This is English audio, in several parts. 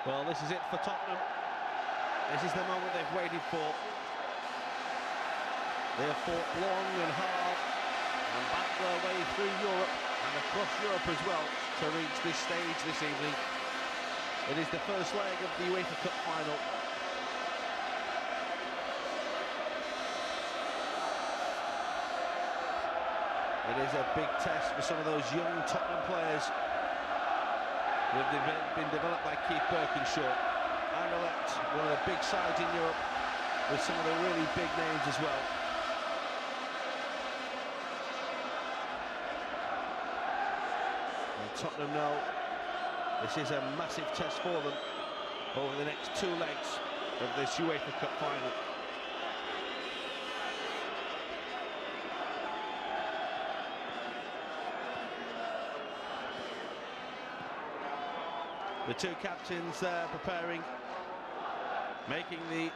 Well, this is it for Tottenham. This is the moment they've waited for. They have fought long and hard and battled their way through Europe and across Europe as well to reach this stage this evening. It is the first leg of the UEFA Cup Final. It is a big test for some of those young Tottenham players who have been developed by Keith Birkinshaw. Anderlecht, one of the big sides in Europe, with some of the really big names as well. And Tottenham know this is a massive test for them over the next two legs of this UEFA Cup Final. The two captains there preparing, making the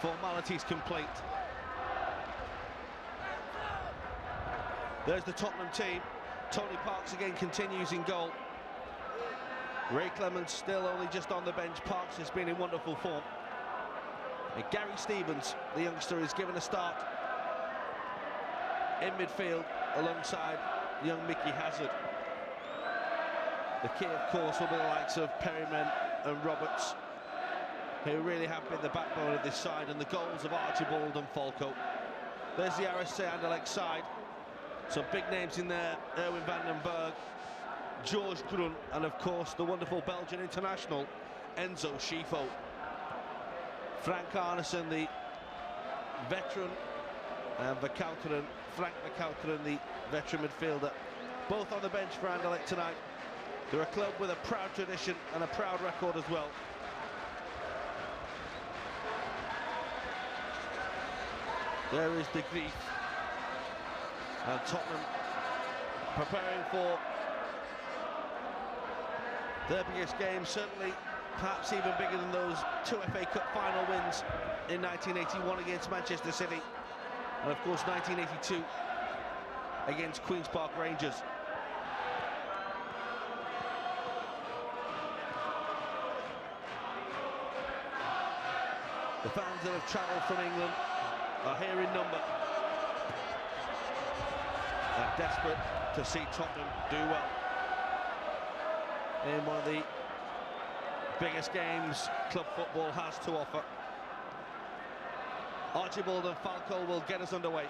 formalities complete. There's the Tottenham team. Tony Parks again continues in goal. Ray Clements still only just on the bench. Parks has been in wonderful form. And Gary Stevens, the youngster, is given a start in midfield alongside young Mickey Hazard. The key, of course, will be the likes of Perryman and Roberts, who really have been the backbone of this side, and the goals of Archibald and Falco. There's the RSC Anderlecht side. Some big names in there: Erwin van den Berg, George Grun, and of course the wonderful Belgian international Enzo Schifo. Frank Arneson, the veteran, and Frank Verkouteren, the veteran midfielder, both on the bench for Anderlecht tonight. They're a club with a proud tradition and a proud record as well. There is De Grief. And Tottenham preparing for their biggest game, certainly perhaps even bigger than those two FA Cup final wins in 1981 against Manchester City, and of course 1982 against Queen's Park Rangers. The fans that have travelled from England are here in number. They're desperate to see Tottenham do well in one of the biggest games club football has to offer. Archibald and Falco will get us underway.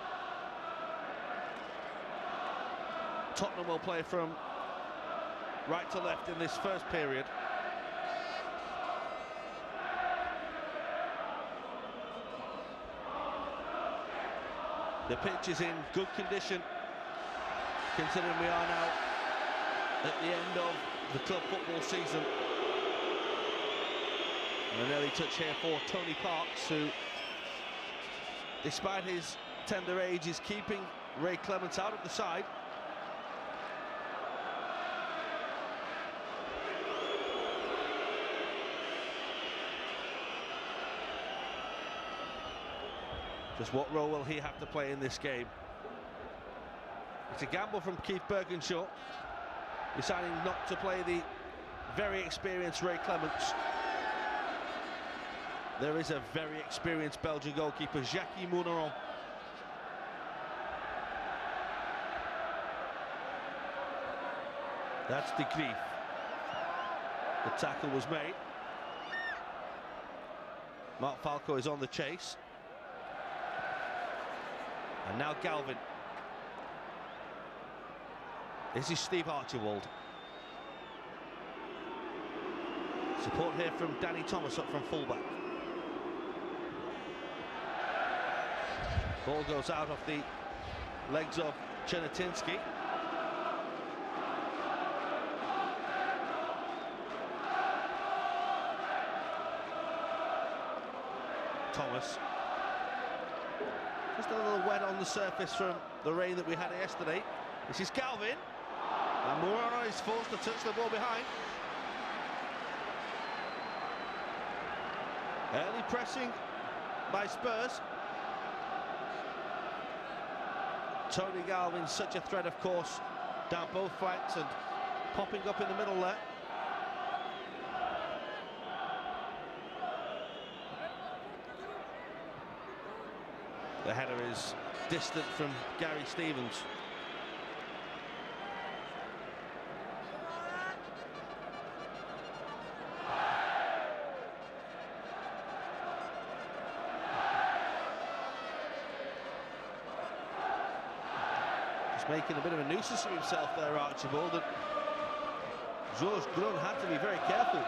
Tottenham will play from right to left in this first period. The pitch is in good condition, considering we are now at the end of the club football season. And an early touch here for Tony Parks, who, despite his tender age, is keeping Ray Clements out of the side. Just what role will he have to play in this game? It's a gamble from Keith Birkinshaw, deciding not to play the very experienced Ray Clements. There is a very experienced Belgian goalkeeper, Jacques Mouneron. That's De Grief. The tackle was made. Mark Falco is on the chase. And now Galvin. This is Steve Archibald. Support here from Danny Thomas up from fullback. Ball goes out of the legs of Chernetinsky. Thomas. Just a little wet on the surface from the rain that we had yesterday. This is Galvin. And Morano is forced to touch the ball behind. Early pressing by Spurs. Tony Galvin, such a threat, of course, down both flanks and popping up in the middle there. The header is distant from Gary Stevens. Just making a bit of a nuisance of himself there, Archibald. And Georges Grun had to be very careful.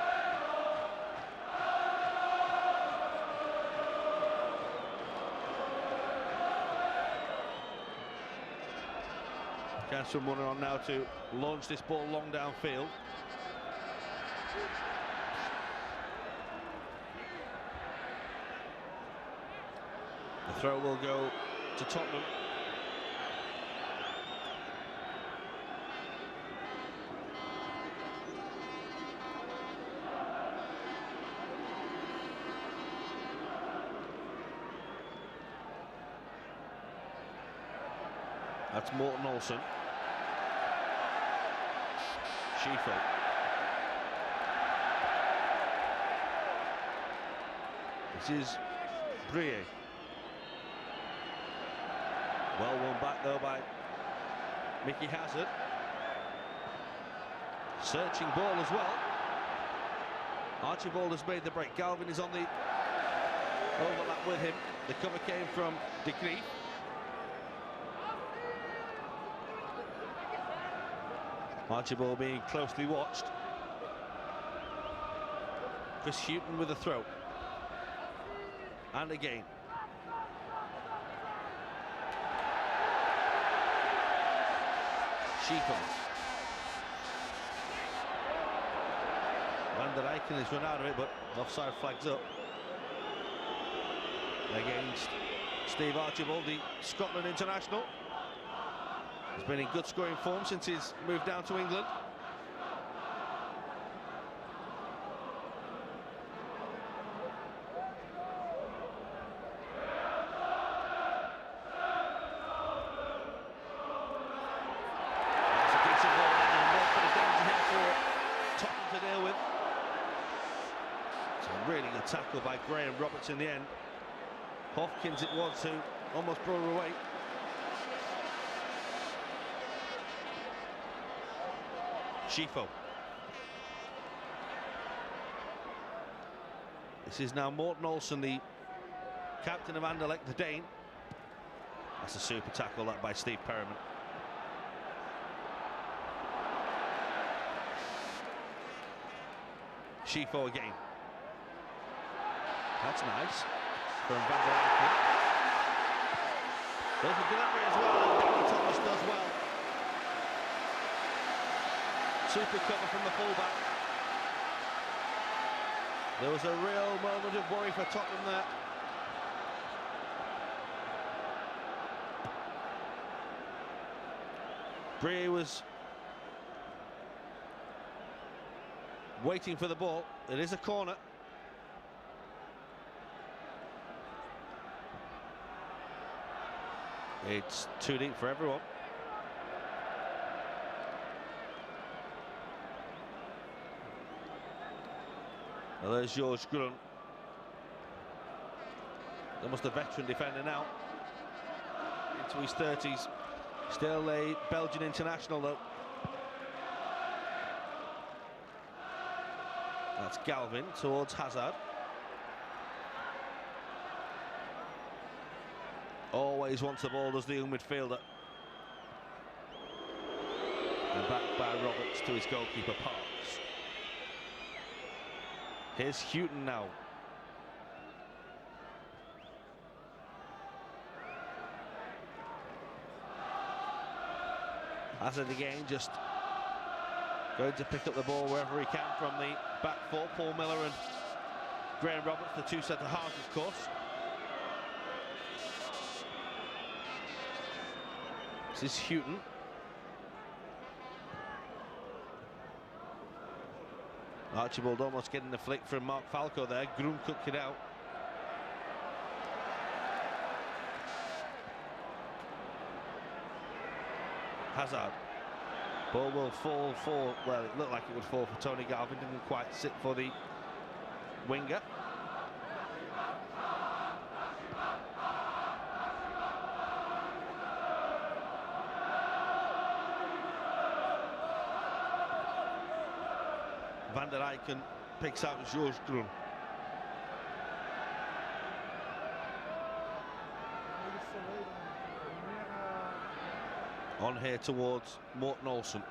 Chance from runner on now to launch this ball long downfield. The throw will go to Tottenham. That's Morten Olsen. Schifo. This is Brie. Well won back though by Mickey Hazard. Searching ball as well. Archibald has made the break. Galvin is on the overlap with him. The cover came from De Grief. Archibald being closely watched. Chris Hughton with a throw. And again. Schifo. Van der Eycken has run out of it, but offside flags up. Against Steve Archibald, the Scotland international. He's been in good scoring form since he's moved down to England. That's a decent ball and a bit of danger here for Tottenham to deal with. It's a really good tackle by Graham Roberts in the end. Hopkins it was who almost brought her away. Schifo. This is now Morten Olsen, the captain of Anderlecht, the Dane. That's a super tackle that by Steve Perryman. Schifo again. That's nice from Van der Eycken. There's a delivery as well, and Danny Thomas does well. Super cover from the fullback. There was a real moment of worry for Tottenham there. Brie was waiting for the ball. It is a corner. It's too deep for everyone. Well, there's Georges Grun. Almost a veteran defender now. Into his 30s. Still a Belgian international though. That's Galvin towards Hazard. Always wants the ball, does the young midfielder. And back by Roberts to his goalkeeper Parks. Here's Hughton now. Hazard again, just going to pick up the ball wherever he can from the back four. Paul Miller and Graham Roberts, the two centre halves, of course. This is Hughton. Archibald almost getting the flick from Mark Falco there. Grun cooked it out. Hazard. Ball will fall for, well, it looked like it would fall for Tony Galvin, didn't quite sit for the winger. Van der Eyck picks out George Grun. On here towards Morten Olsen.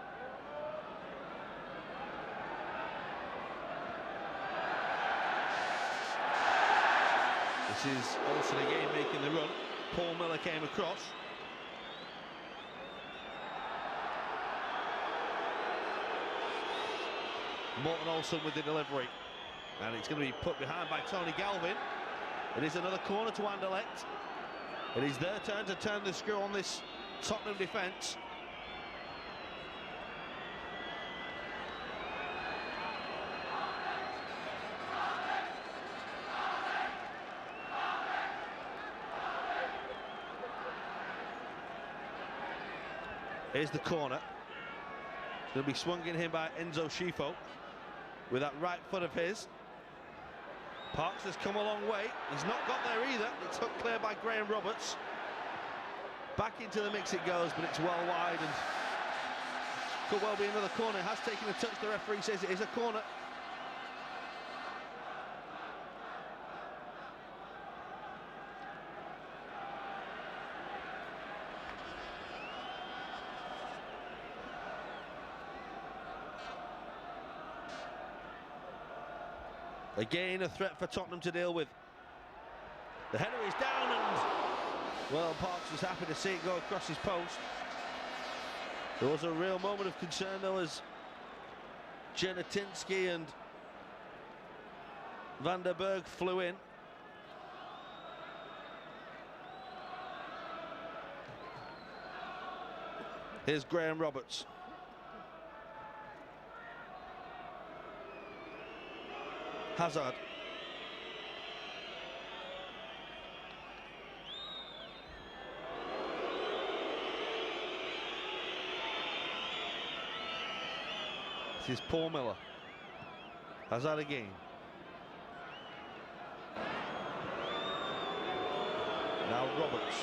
This is Olsen again making the run. Paul Miller came across. Morten Olsen with the delivery. And it's going to be put behind by Tony Galvin. It is another corner to Anderlecht. It is their turn to turn the screw on this Tottenham defence. Here's the corner. It's going to be swung in here by Enzo Schifo with that right foot of his. Parks has come a long way. He's not got there either. It's hooked clear by Graham Roberts. Back into the mix it goes, but it's well wide and could well be another corner. It has taken a touch. The referee says it is a corner. Again, a threat for Tottenham to deal with. The header is down and, well, Parks was happy to see it go across his post. There was a real moment of concern though as Janatinsky and Van der Berg flew in. Here's Graham Roberts. Hazard. This is Paul Miller. Hazard again. Now Roberts.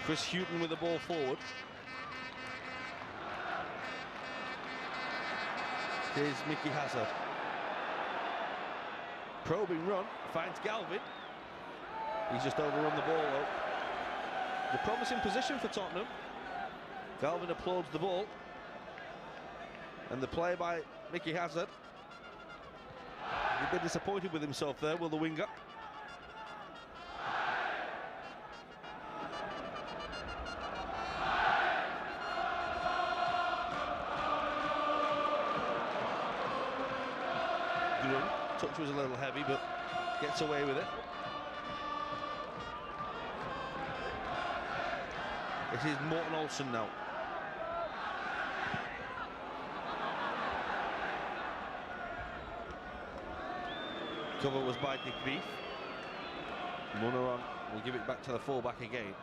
Chris Hughton with the ball forward. Here's Mickey Hazard. Probing run, finds Galvin. He's just overrun the ball though. The promising position for Tottenham. Galvin applauds the ball. And the play by Mickey Hazard. He's a bit disappointed with himself there, will the winger. Touch was a little heavy, but gets away with it. This is Morten Olsen now. Cover was by Dick Beef. Munaron will give it back to the fullback again.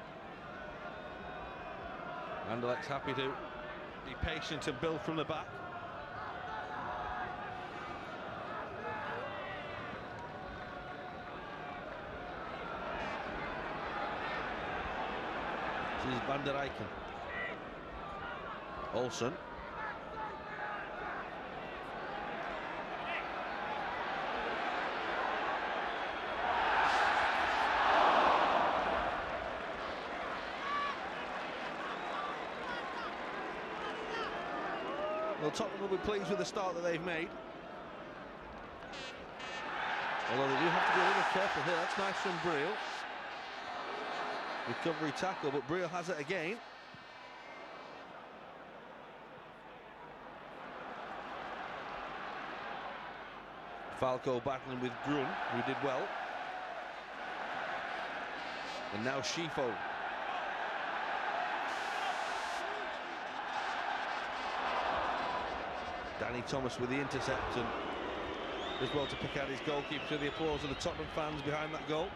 Anderlecht's happy to be patient and build from the back. This is Van der Eyck. Olsen. Well, Tottenham will be pleased with the start that they've made. Although they do have to be a little careful here. That's nice from Brill. Recovery tackle, but Brill has it again. Falco battling with Grun, who did well. And now Schifo. Danny Thomas with the intercept and as well to pick out his goalkeeper, to the applause of the Tottenham fans behind that goal.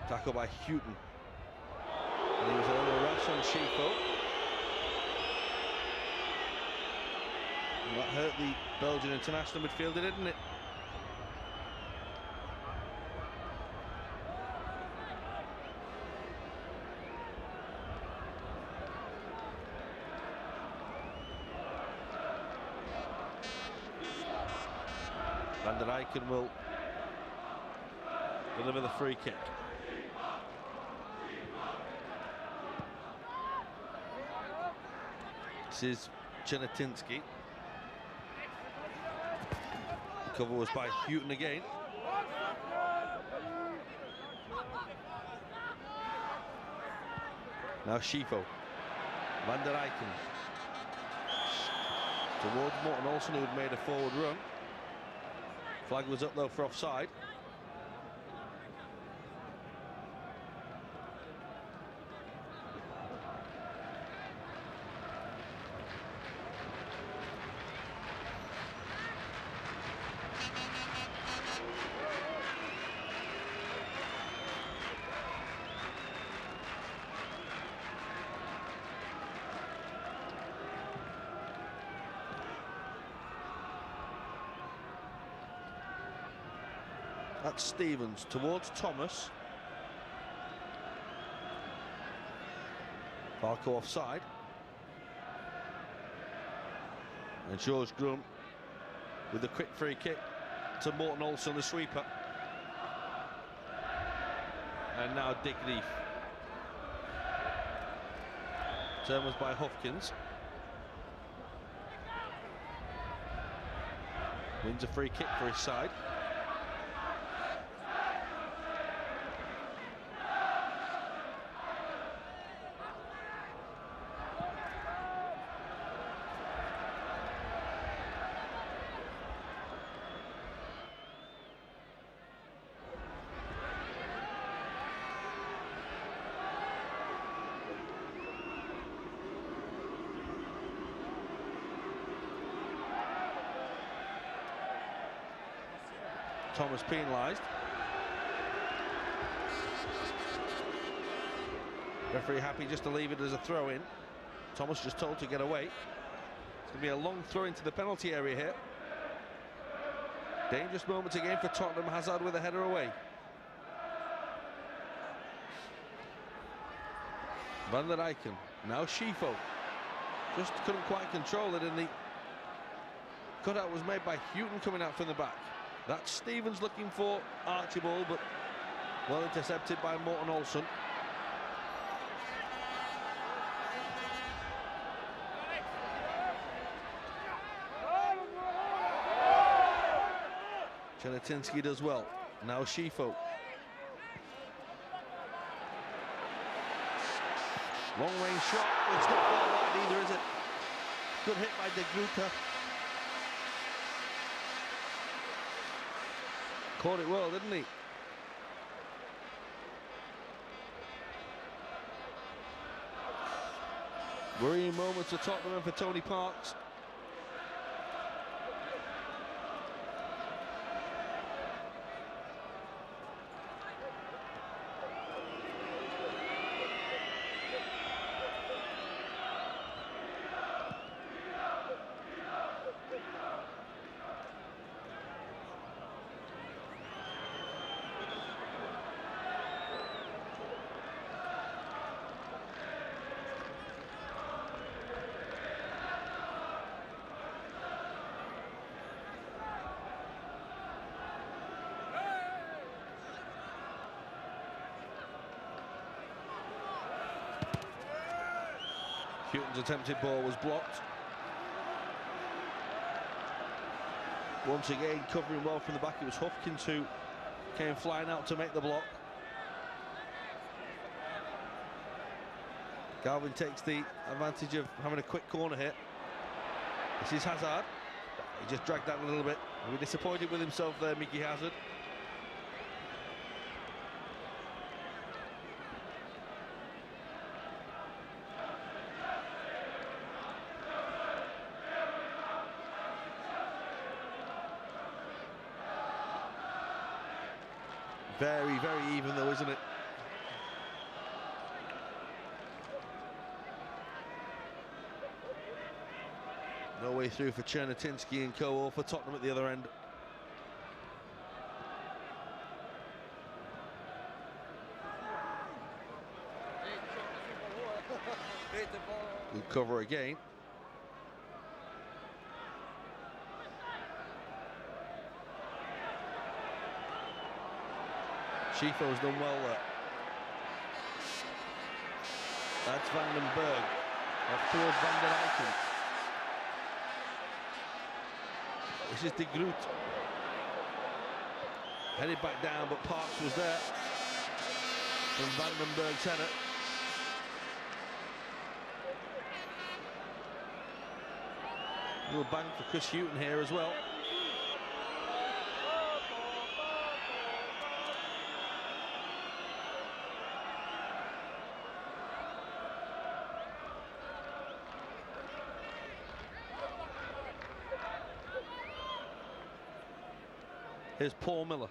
Tackle by Hughton. And he was a little rash on Shifo. And that hurt the Belgian international midfielder, didn't it? Van der Eycken will deliver the free kick. This is Chernetinsky. Cover was by Houghton again. Now Shifo. Van der Eycken. Towards Morten Olsen, who had made a forward run. Flag was up though for offside. That's Stevens towards Thomas. Farko offside. And George Grum with the quick free kick to Morten Olsen, the sweeper. And now Dick Leaf. Turn was by Hopkins. Wins a free kick for his side. Thomas penalised. Referee happy just to leave it as a throw-in. Thomas just told to get away. It's going to be a long throw into the penalty area here. Dangerous moments again for Tottenham. Hazard with a header away. Van der Eycken. Now Shifo. Just couldn't quite control it, and the cutout was made by Houghton coming out from the back. That's Stevens looking for Archibald, but well intercepted by Morten Olsen. Chernetinsky does well. Now Shifo. Long range shot. It's not far wide either, is it? Good hit by De Groote. Caught it well, didn't he? Worrying moments for Tottenham and for Tony Parks. Houghton's attempted ball was blocked. Once again, covering well from the back, it was Hopkins who came flying out to make the block. Galvin takes the advantage of having a quick corner hit. This is Hazard. He just dragged that a little bit. We're disappointed with himself there, Mickey Hazard. Very, very even though, isn't it? No way through for Chernetinsky and co, or for Tottenham at the other end. Good cover again. Schifo's done well there. That's Van den Berg. Off towards Van der Eycken. This is de Groot. Headed back down, but Parks was there. From Van den Berg's header. Little bang for Chris Hughton here as well. Here's Paul Miller.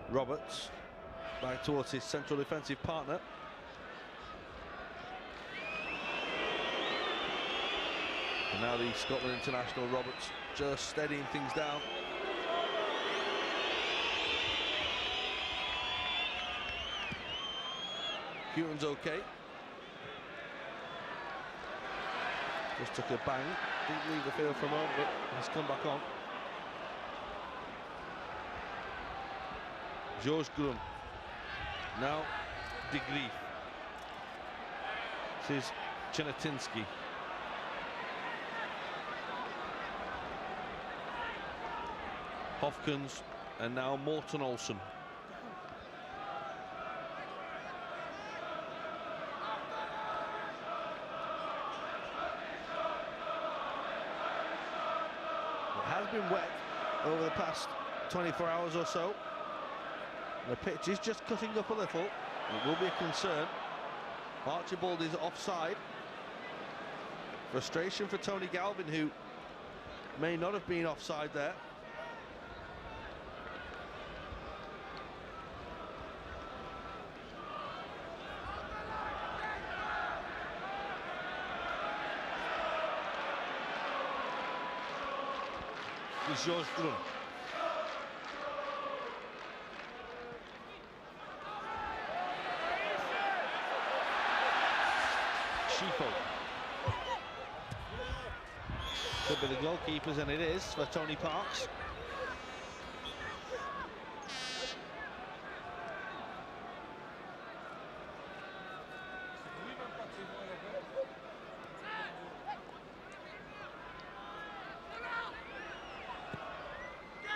Roberts back towards his central defensive partner. And now the Scotland international Roberts just steadying things down. Hughton's okay. Just took a bang. Didn't leave the field for a moment, but he's come back on. George Grum. Now de Grief. This is Chernetinsky. Hofkens, and now Morten Olsen. It has been wet over the past 24 hours or so. The pitch is just cutting up a little. It will be a concern. Archibald is offside. Frustration for Tony Galvin, who may not have been offside there. Is George Grum. Schifo. Could be the goalkeepers, and it is for Tony Parks.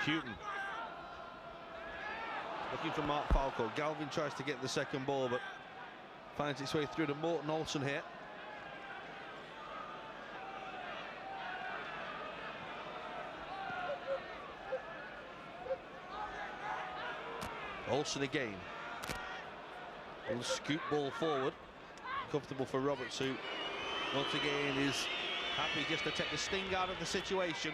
Hughton looking for Mark Falco. Galvin tries to get the second ball, but finds its way through to Morten Olsen here. Olsen again. Little scoop ball forward. Comfortable for Roberts, who once again is happy just to take the sting out of the situation.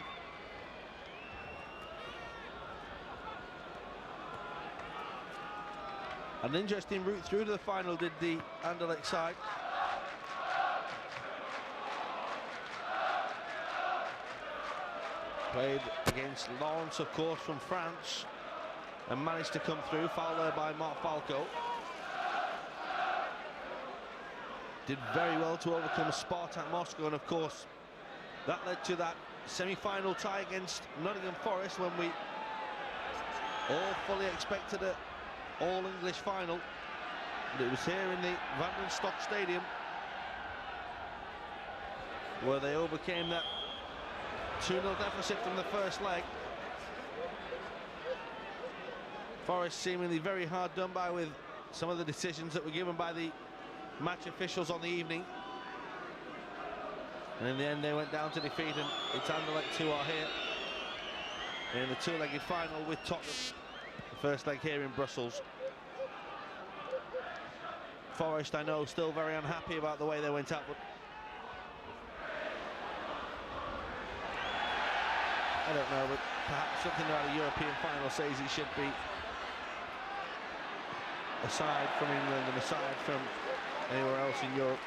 An interesting route through to the final did the Anderlecht side. Played against Lawrence, of course, from France, and managed to come through. Foul there by Mark Falco. Did very well to overcome Spartak Moscow, and of course that led to that semi-final tie against Nottingham Forest, when we all fully expected it. All-English final. And it was here in the Van den Stock Stadium where they overcame that 2-0 deficit from the first leg. Forest seemingly very hard done by with some of the decisions that were given by the match officials on the evening. And in the end they went down to defeat, and it's Anderlecht who are here in the two-legged final with Tottenham. First leg here in Brussels. Forest, I know, still very unhappy about the way they went out, but I don't know, but perhaps something about a European final says it should be aside from England and aside from anywhere else in Europe.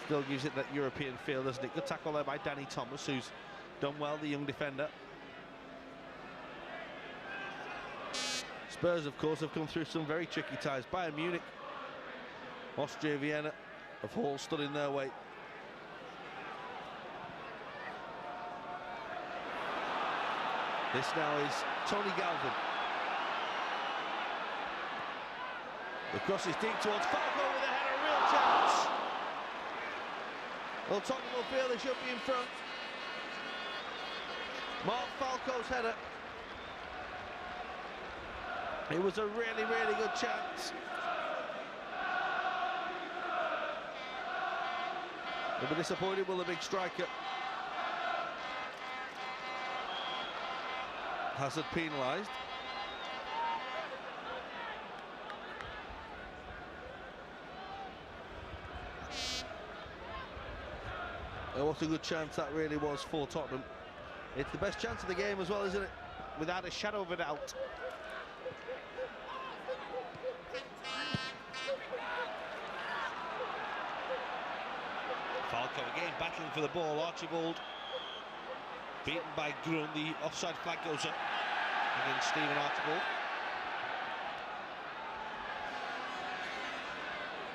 Still gives it that European feel, doesn't it? Good tackle there by Danny Thomas, who's done well, the young defender. Spurs, of course, have come through some very tricky ties. Bayern Munich, Austria Vienna have all stood in their way. This now is Tony Galvin. The cross is deep towards Falco with a header, a real chance. Well, Tottenham will feel they should be in front. Mark Falco's header. It was a really, really good chance. They'll be disappointed, will the big striker. Hazard penalised. Oh, what a good chance that really was for Tottenham. It's the best chance of the game as well, isn't it? Without a shadow of a doubt. Falco again battling for the ball. Archibald beaten by Grun. The offside flag goes up against Stephen Archibald.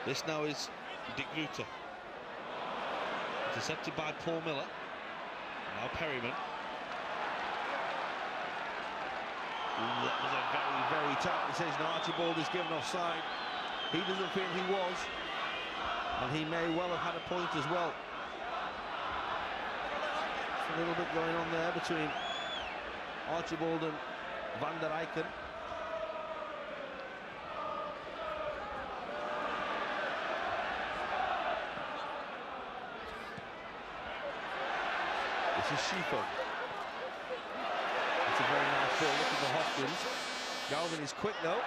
This now is De Gruyter. Intercepted by Paul Miller. Now Perryman. That was a very, very tight decision. Archibald is given offside. He doesn't feel he was. And he may well have had a point as well. A little bit going on there between Archibald and Van der Eycken. This is Schifo. It's a very nice ball. Looking for Hopkins. Galvin is quick though.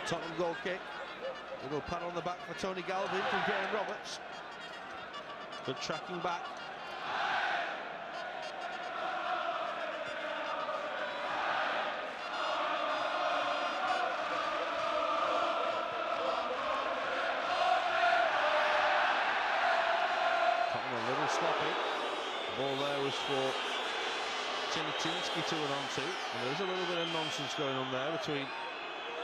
Tottenham goal kick. Little pat on the back for Tony Galvin from Graham Roberts. Good tracking back. Tottenham a little sloppy. The ball there was for Chinetinsky to and onto. And there's a little bit of nonsense going on there between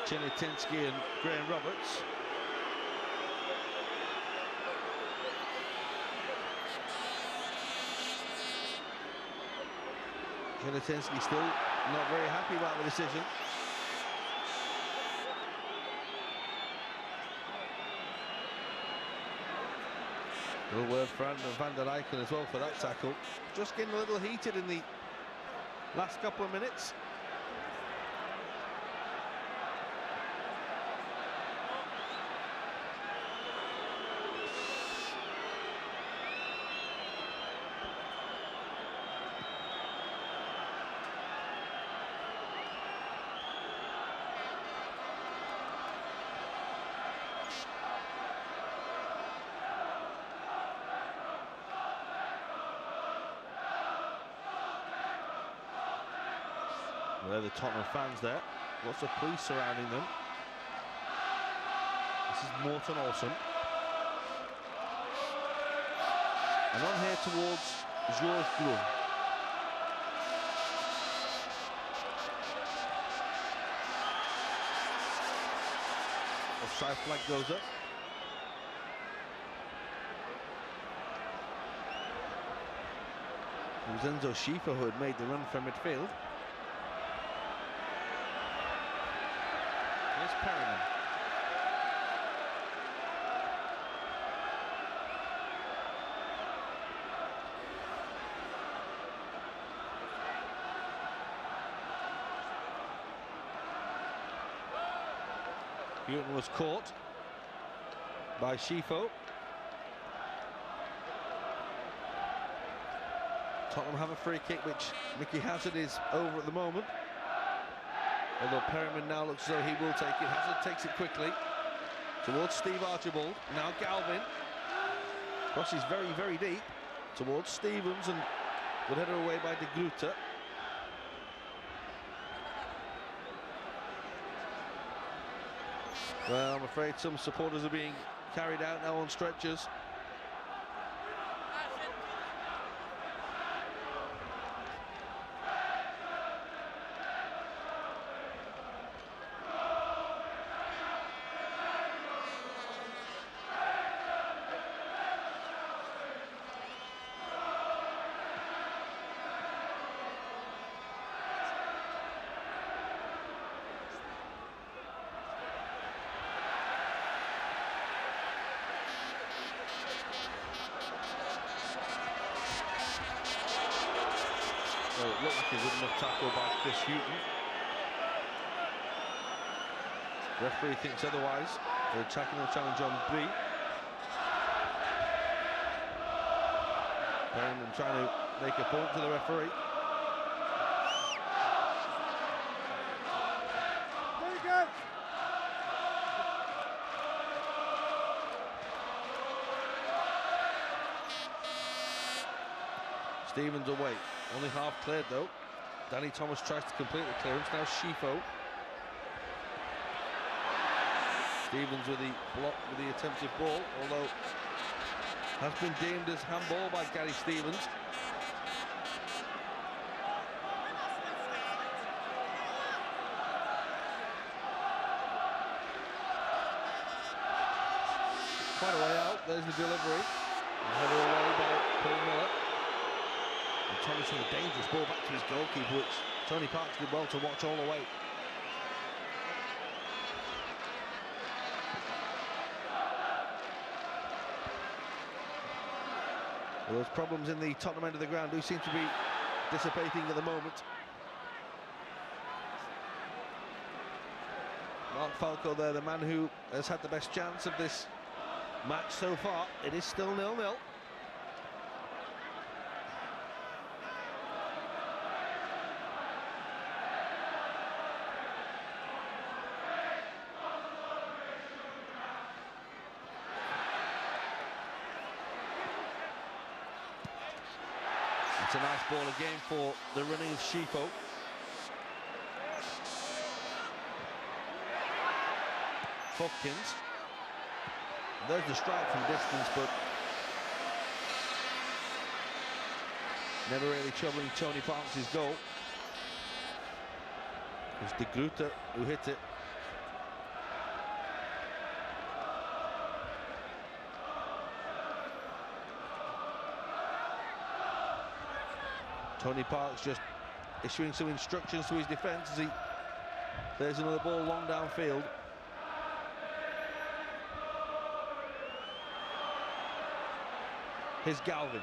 Chinetinsky and Graham Roberts. Chinetinsky still not very happy about the decision. Little word for Van der Eycken as well for that tackle. Just getting a little heated in the last couple of minutes. There are the Tottenham fans there. Lots of police surrounding them. This is Morten Olsen. And on here towards George Grun. Offside flag goes up. It was Enzo Schifo who had made the run from midfield. Here's Perryman. Newton was caught by Schifo. Tottenham have a free kick which Mickey Hazard is over at the moment. Although Perryman now looks as though he will take it. Hazard takes it quickly towards Steve Archibald. Now Galvin. Crosses very, very deep towards Stevens and good header away by De Gruyter. Well, I'm afraid some supporters are being carried out now on stretchers. Well, it looked like a good enough tackle by Chris Houghton. Referee thinks otherwise. They're attacking the challenge on B. Perryman trying to make a point to the referee. Very good. Stevens away. Only half cleared though. Danny Thomas tries to complete the clearance. Now Shifo. Stevens with the block with the attempted ball, although has been deemed as handball by Gary Stevens. Quite a way out. There's the delivery. Headed away by Paul Miller. And Thomas with a dangerous ball back to his goalkeeper, which Tony Parks did well to watch all the way. Well, those problems in the Tottenham end of the ground do seem to be dissipating at the moment. Mark Falco there, the man who has had the best chance of this match so far. It is still 0-0. It's a nice ball again for the running of Shifo. Hopkins. There's the strike from distance, but never really troubling Tony Parks' goal. It's De Groote who hit it. Tony Parks just issuing some instructions to his defence as he plays another ball long downfield. Here's Galvin.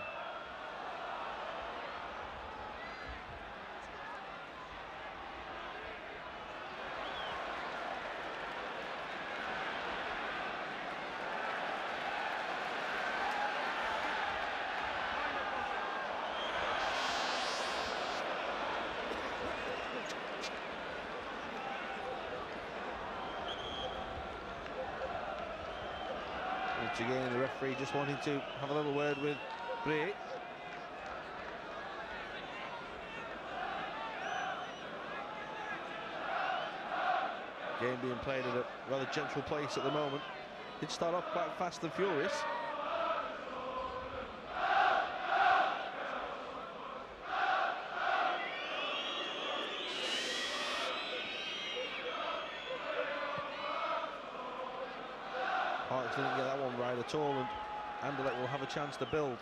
Once again, the referee just wanting to have a little word with Bray. Game being played at a rather gentle pace at the moment. Did start off quite fast and furious. Parks didn't get that one right at all, and Anderlecht will have a chance to build.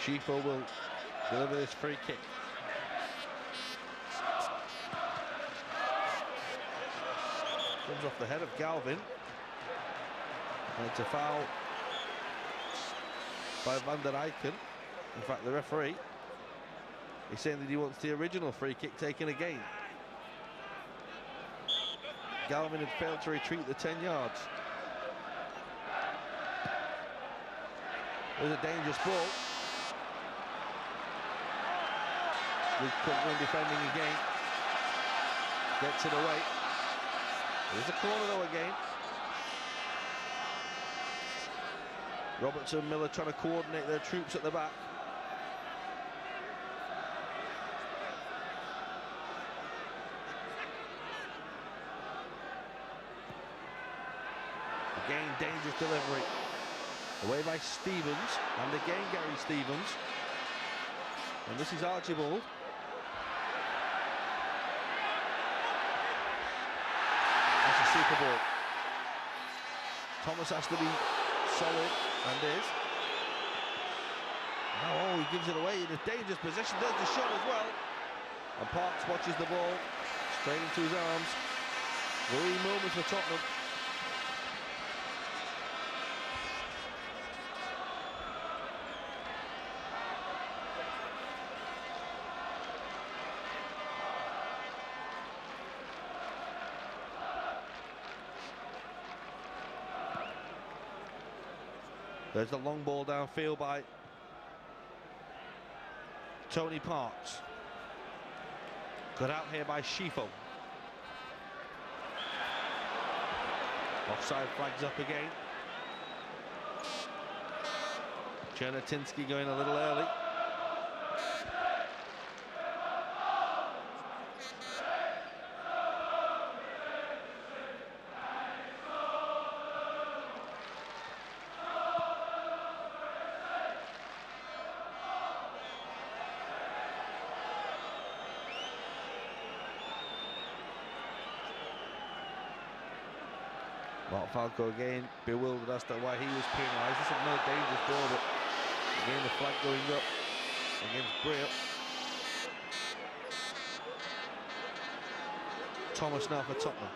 Shifo will deliver this free kick. Comes off the head of Galvin. And it's a foul by Van der Eycken. In fact, the referee is saying that he wants the original free kick taken again. Galvin had failed to retreat the 10 yards. There's a dangerous ball. With Cookman defending again. Gets it away. There's a corner though again. Roberts and Miller trying to coordinate their troops at the back. Again, dangerous delivery. Away by Stevens, and again Gary Stevens. And this is Archibald. That's a super ball. Thomas has to be solid, and is. Now, oh, he gives it away in a dangerous position. There's the shot as well. And Parks watches the ball straight into his arms. Worrying moment for Tottenham. There's the long ball downfield by Tony Parks. Got out here by Schifo. Offside flags up again. Chernatinsky going a little early. Mark Falco again bewildered as to why he was penalised. This is another dangerous ball, but again the flag going up against Brio. Thomas now for Tottenham.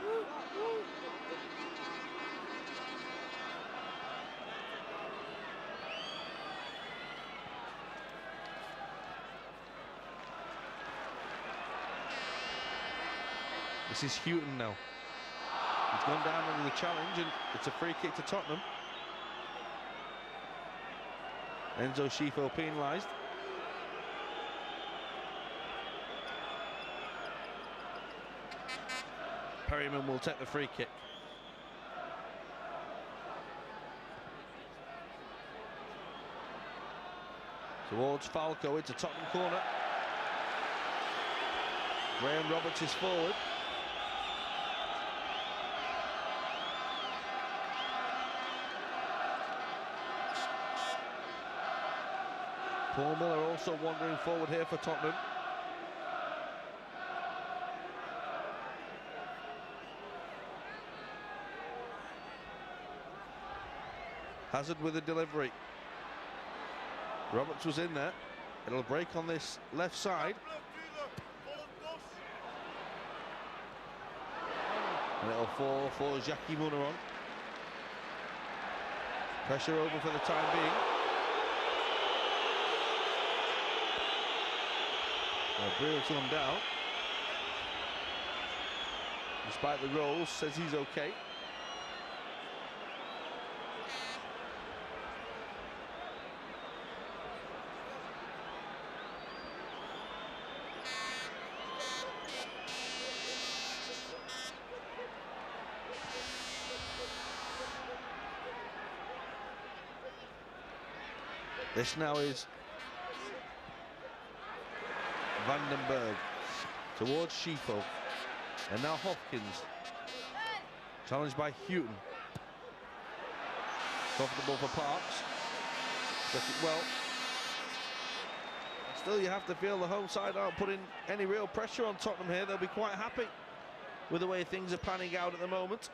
This is Houghton now. He's gone down under the challenge, and it's a free kick to Tottenham. Enzo Schifo penalised. Perryman will take the free kick. Towards Falco into Tottenham corner. Graham Roberts is forward. Paul Miller also wandering forward here for Tottenham. Hazard with a delivery. Roberts was in there. It'll break on this left side. And it'll fall for Jackie Munaron. Pressure over for the time being. Brill's gone down. Despite the rolls, says he's okay. This now is Vandenberg towards Schifo, and now Hopkins, challenged by Houghton. Comfortable for Parks, took it well. Still, you have to feel the home side aren't putting any real pressure on Tottenham here. They'll be quite happy with the way things are panning out at the moment.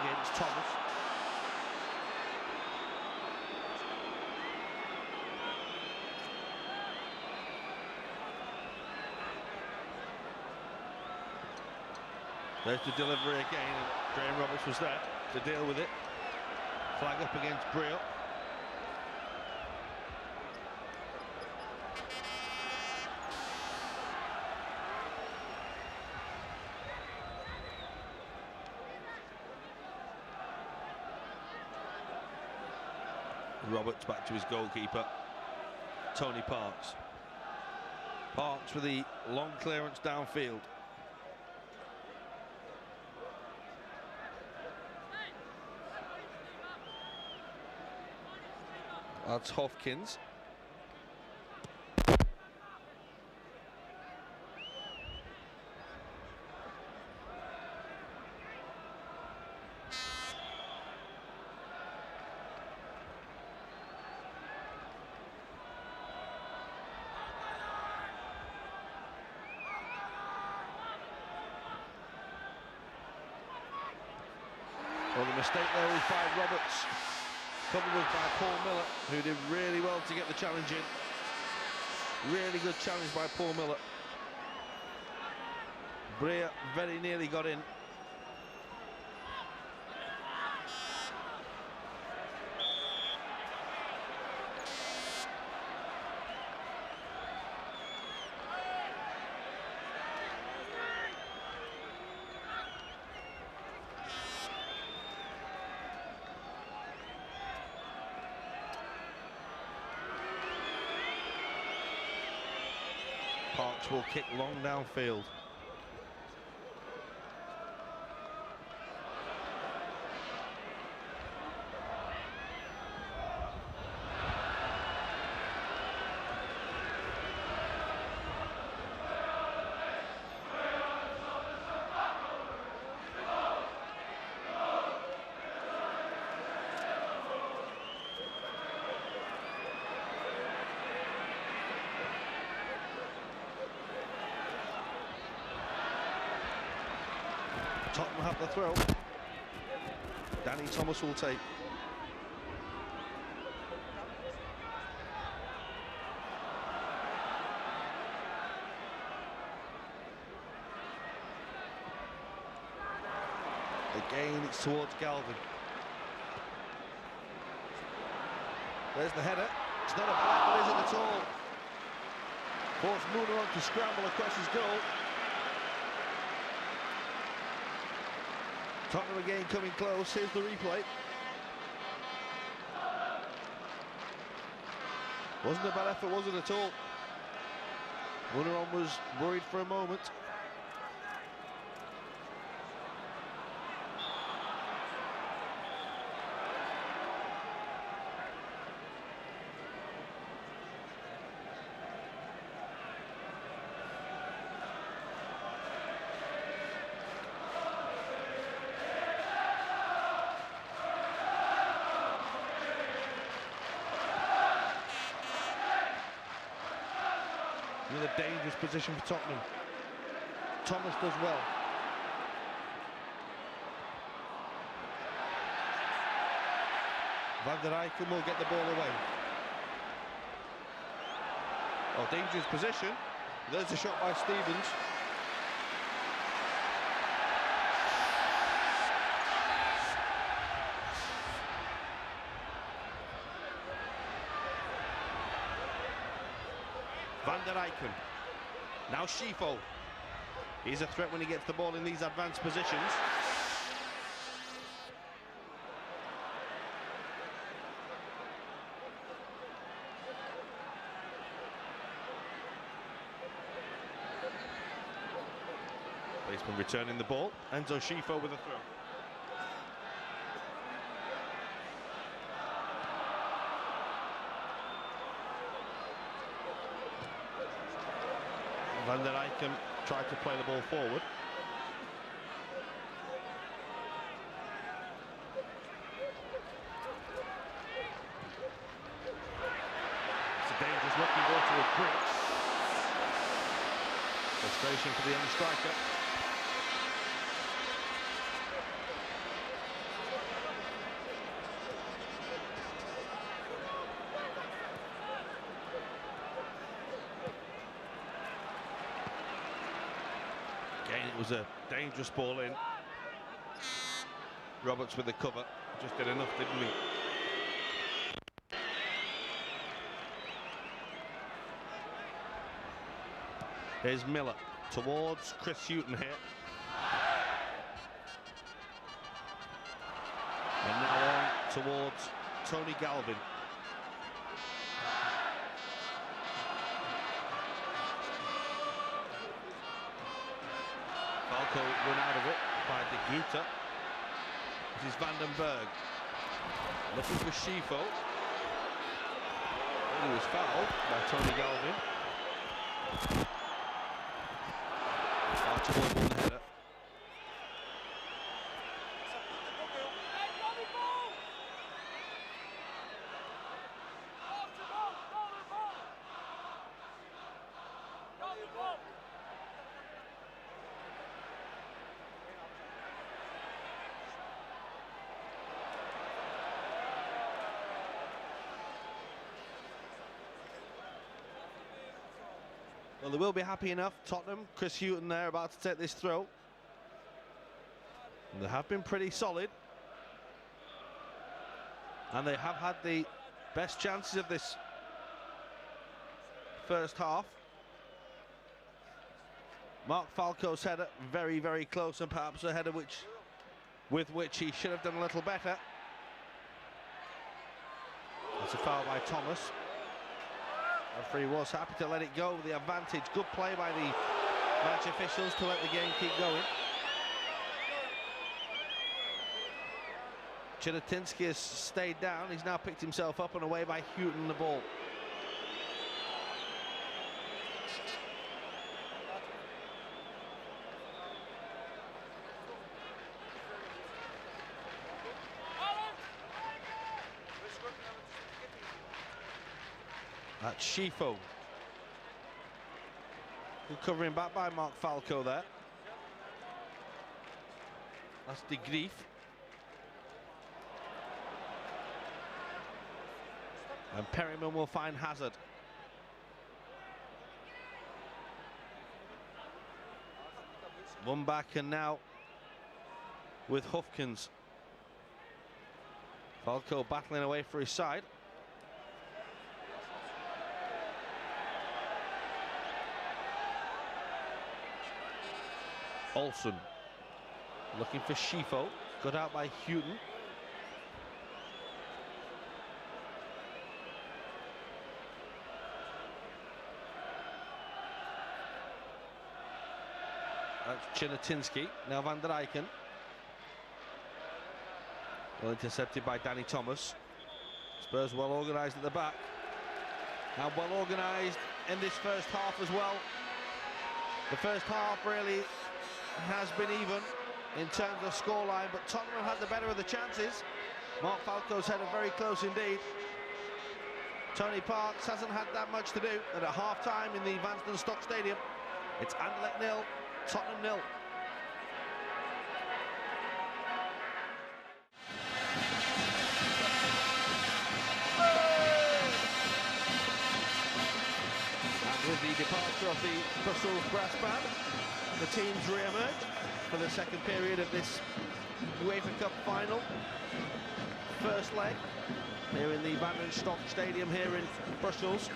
Against Thomas. There's the delivery again, and Graham Roberts was there to deal with it. Flag up against Brio. Roberts back to his goalkeeper, Tony Parks. Parks with the long clearance downfield. That's Hopkins. Well, the mistake there was by Roberts, covered was by Paul Miller, who did really well to get the challenge in. Really good challenge by Paul Miller. Brea very nearly got in. Parks will kick long downfield. Tottenham have the throw. Danny Thomas will take. Again, it's towards Galvin. There's the header. It's not a bad one, is it, at all? Forced Muller on to scramble across his goal. Tottenham again coming close. Here's the replay. Wasn't a bad effort, was it, at all? Muller was worried for a moment. In a dangerous position for Tottenham. Thomas does well. Van der Eyck will get the ball away. Oh, dangerous position. There's a shot by Stevens. Van der Eyck. Now Schifo. He's a threat when he gets the ball in these advanced positions. Baseman returning the ball. Enzo Schifo with a throw. Van der Eyck tried to play the ball forward. It's a dangerous looking ball towards Bricks. Frustration for the young striker. Again, it was a dangerous ball in. Roberts with the cover. Just did enough, didn't he? Here's Miller towards Chris Hughton here. And now on towards Tony Galvin. Falco run out of it by De Gruyter. This is Vandenberg. Looking for Schifo. He was fouled by Tony Galvin. Archibald won the header. Well, they will be happy enough. Tottenham, Chris Hughton there about to take this throw. And they have been pretty solid. And they have had the best chances of this first half. Mark Falco's header, very, very close, and perhaps a header with which he should have done a little better. That's a foul by Thomas. Referee was happy to let it go with the advantage. Good play by the match officials to let the game keep going. Chiratinsky has stayed down. He's now picked himself up and away by Hughton the ball. That's Schifo. Good covering back by Mark Falco there. That's De Grief. And Perryman will find Hazard. One back and now with Hufkens. Falco battling away for his side. Olsen looking for Schifo, got out by Hughton. That's Chiratinsky, now Van der Eycken. Well intercepted by Danny Thomas. Spurs well organised at the back. Now well organised in this first half as well. The first half really has been even in terms of scoreline, but Tottenham had the better of the chances. Mark Falco's header very close indeed. Tony Parks hasn't had that much to do, and at half-time in the Vanston Stock Stadium, it's Anderlecht 0, Tottenham 0. And with the departure of the Brussels brass band, the teams re-emerge for the second period of this UEFA Cup Final. First leg here in the Vanston Stock Stadium here in Brussels.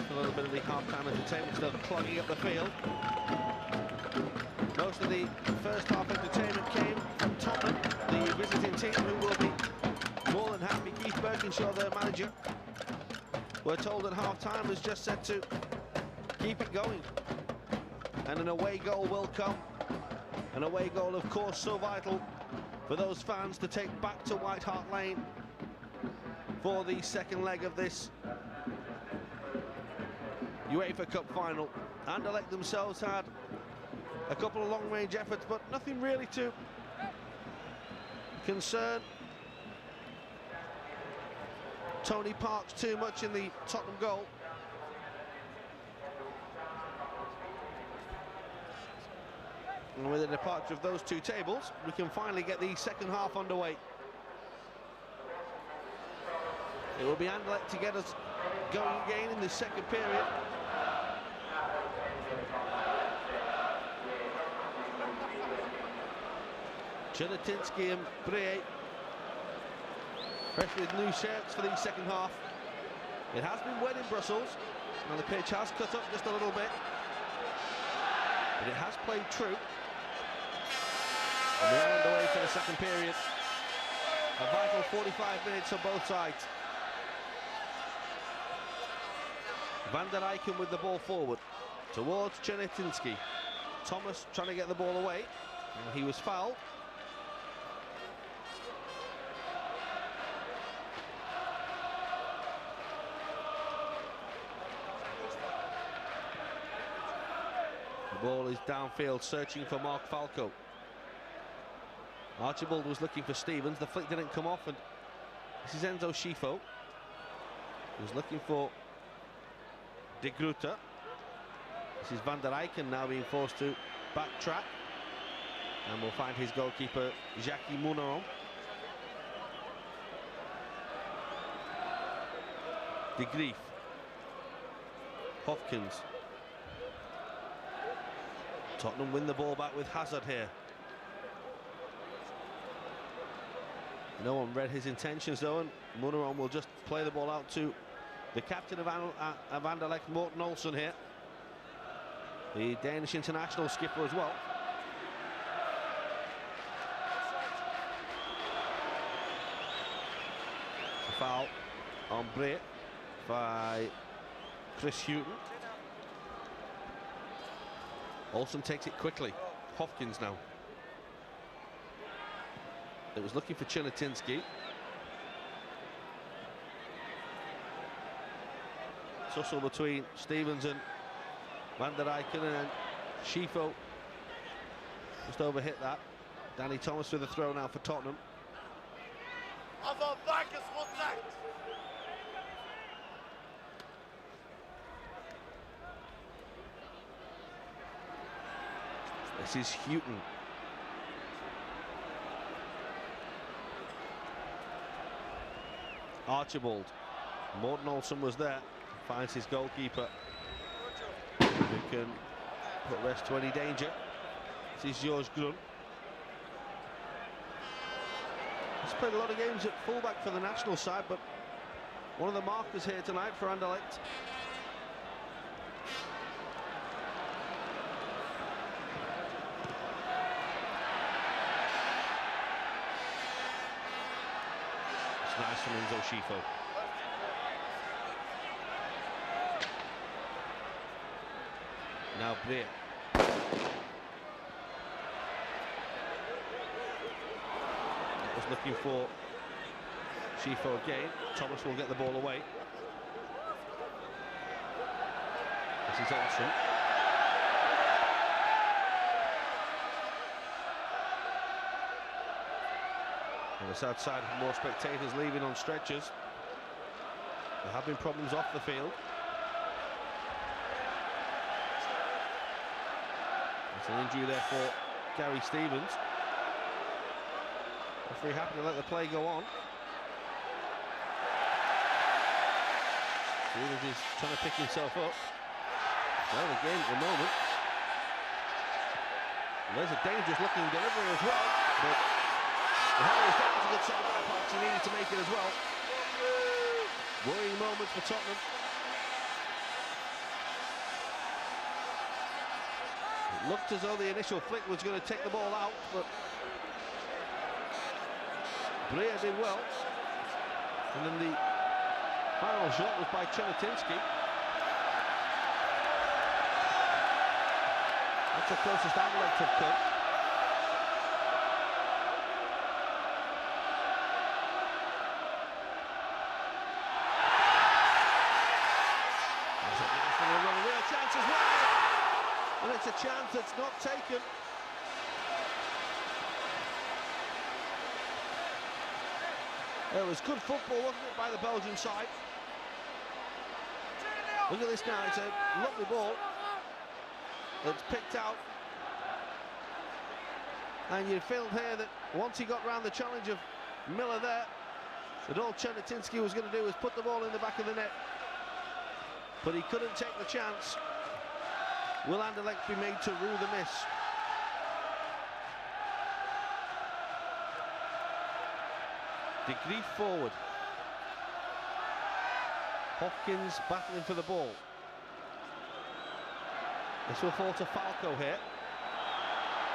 A little bit of the half-time entertainment still clogging up the field. Most of the first half entertainment came from Tottenham, the visiting team, who will be more than happy. Keith Birkinshaw, their manager, we're told at half-time was just said to keep it going. And an away goal will come. An away goal, of course, so vital for those fans to take back to White Hart Lane for the second leg of this UEFA Cup Final. Anderlecht themselves had a couple of long-range efforts, but nothing really to concern Tony Parks too much in the Tottenham goal. And with the departure of those two tables, we can finally get the second half underway. It will be Anderlecht to get us going again in the second period. Chiratinsky and Brie, fresh with new shirts for the second half. It has been wet in Brussels, and the pitch has cut up just a little bit, but it has played true. And we are underway for the second period. A vital 45 minutes on both sides. Van der Eycken with the ball forward towards Chernetinski. Thomas trying to get the ball away, and he was fouled. The ball is downfield, searching for Mark Falco. Archibald was looking for Stevens. The flick didn't come off, and this is Enzo Schifo, who's looking for De Gruyter. This is Van der Eycken now being forced to backtrack, and we'll find his goalkeeper Jackie Munaron. De Grief, Hopkins. Tottenham win the ball back with Hazard here. No one read his intentions though, and Munaron will just play the ball out to the captain of Anderlecht, Morten Olsen here. The Danish international skipper as well. A foul on Bray by Chris Hughton. Olsen takes it quickly. Hopkins now. It was looking for Chernetinski. Tussle between Stevens and Van der Eycken, and then Schifo just overhit that. Danny Thomas with a throw now for Tottenham. This is Hughton. Archibald. Morten Olsen was there. Finds his goalkeeper, who can put rest to any danger. This is George Grun. He's played a lot of games at fullback for the national side, but one of the markers here tonight for Anderlecht. It's nice from Enzo Schifo. Now Bray. Was looking for Schifo again. Thomas will get the ball away. This is Olsen. On the south side, more spectators leaving on stretchers. There have been problems off the field. It's an injury there for Gary Stevens. Referee happy to let the play go on. Stevens is trying to pick himself up. Well, the game at the moment. And there's a dangerous looking delivery as well, but Harry's that was a good save by Parks. He needed to make it as well. Worrying moments for Tottenham. It looked as though the initial flick was going to take the ball out, but Bray did well. And then the final shot was by Chernetinski. That's the closest Anderlecht have come. A real chance as well. And it's a chance that's not taken. It was good football, wasn't it, by the Belgian side? Look at this now, it's a lovely ball. It's picked out. And you feel here that once he got round the challenge of Miller there, that all Chernetinski was going to do was put the ball in the back of the net. But he couldn't take the chance. Will Anderlecht be made to rue the miss? De Grief forward. Hopkins battling for the ball. This will fall to Falco here.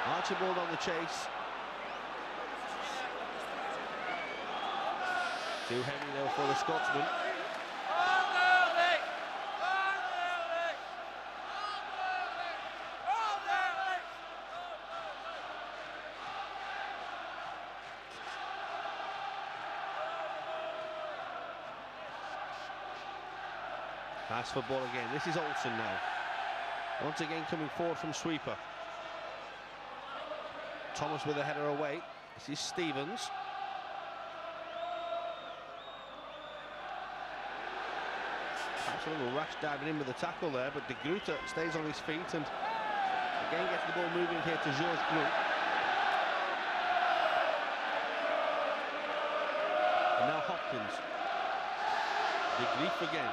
Archibald on the chase. Too heavy though for the Scotsman. Pass for ball again. This is Olsen now. Once again coming forward from sweeper. Thomas with a header away. This is Stevens. Perhaps a little rash diving in with the tackle there, but De Gruyter stays on his feet and again gets the ball moving here to Georges Grun. And now Hopkins. De Gruyter again.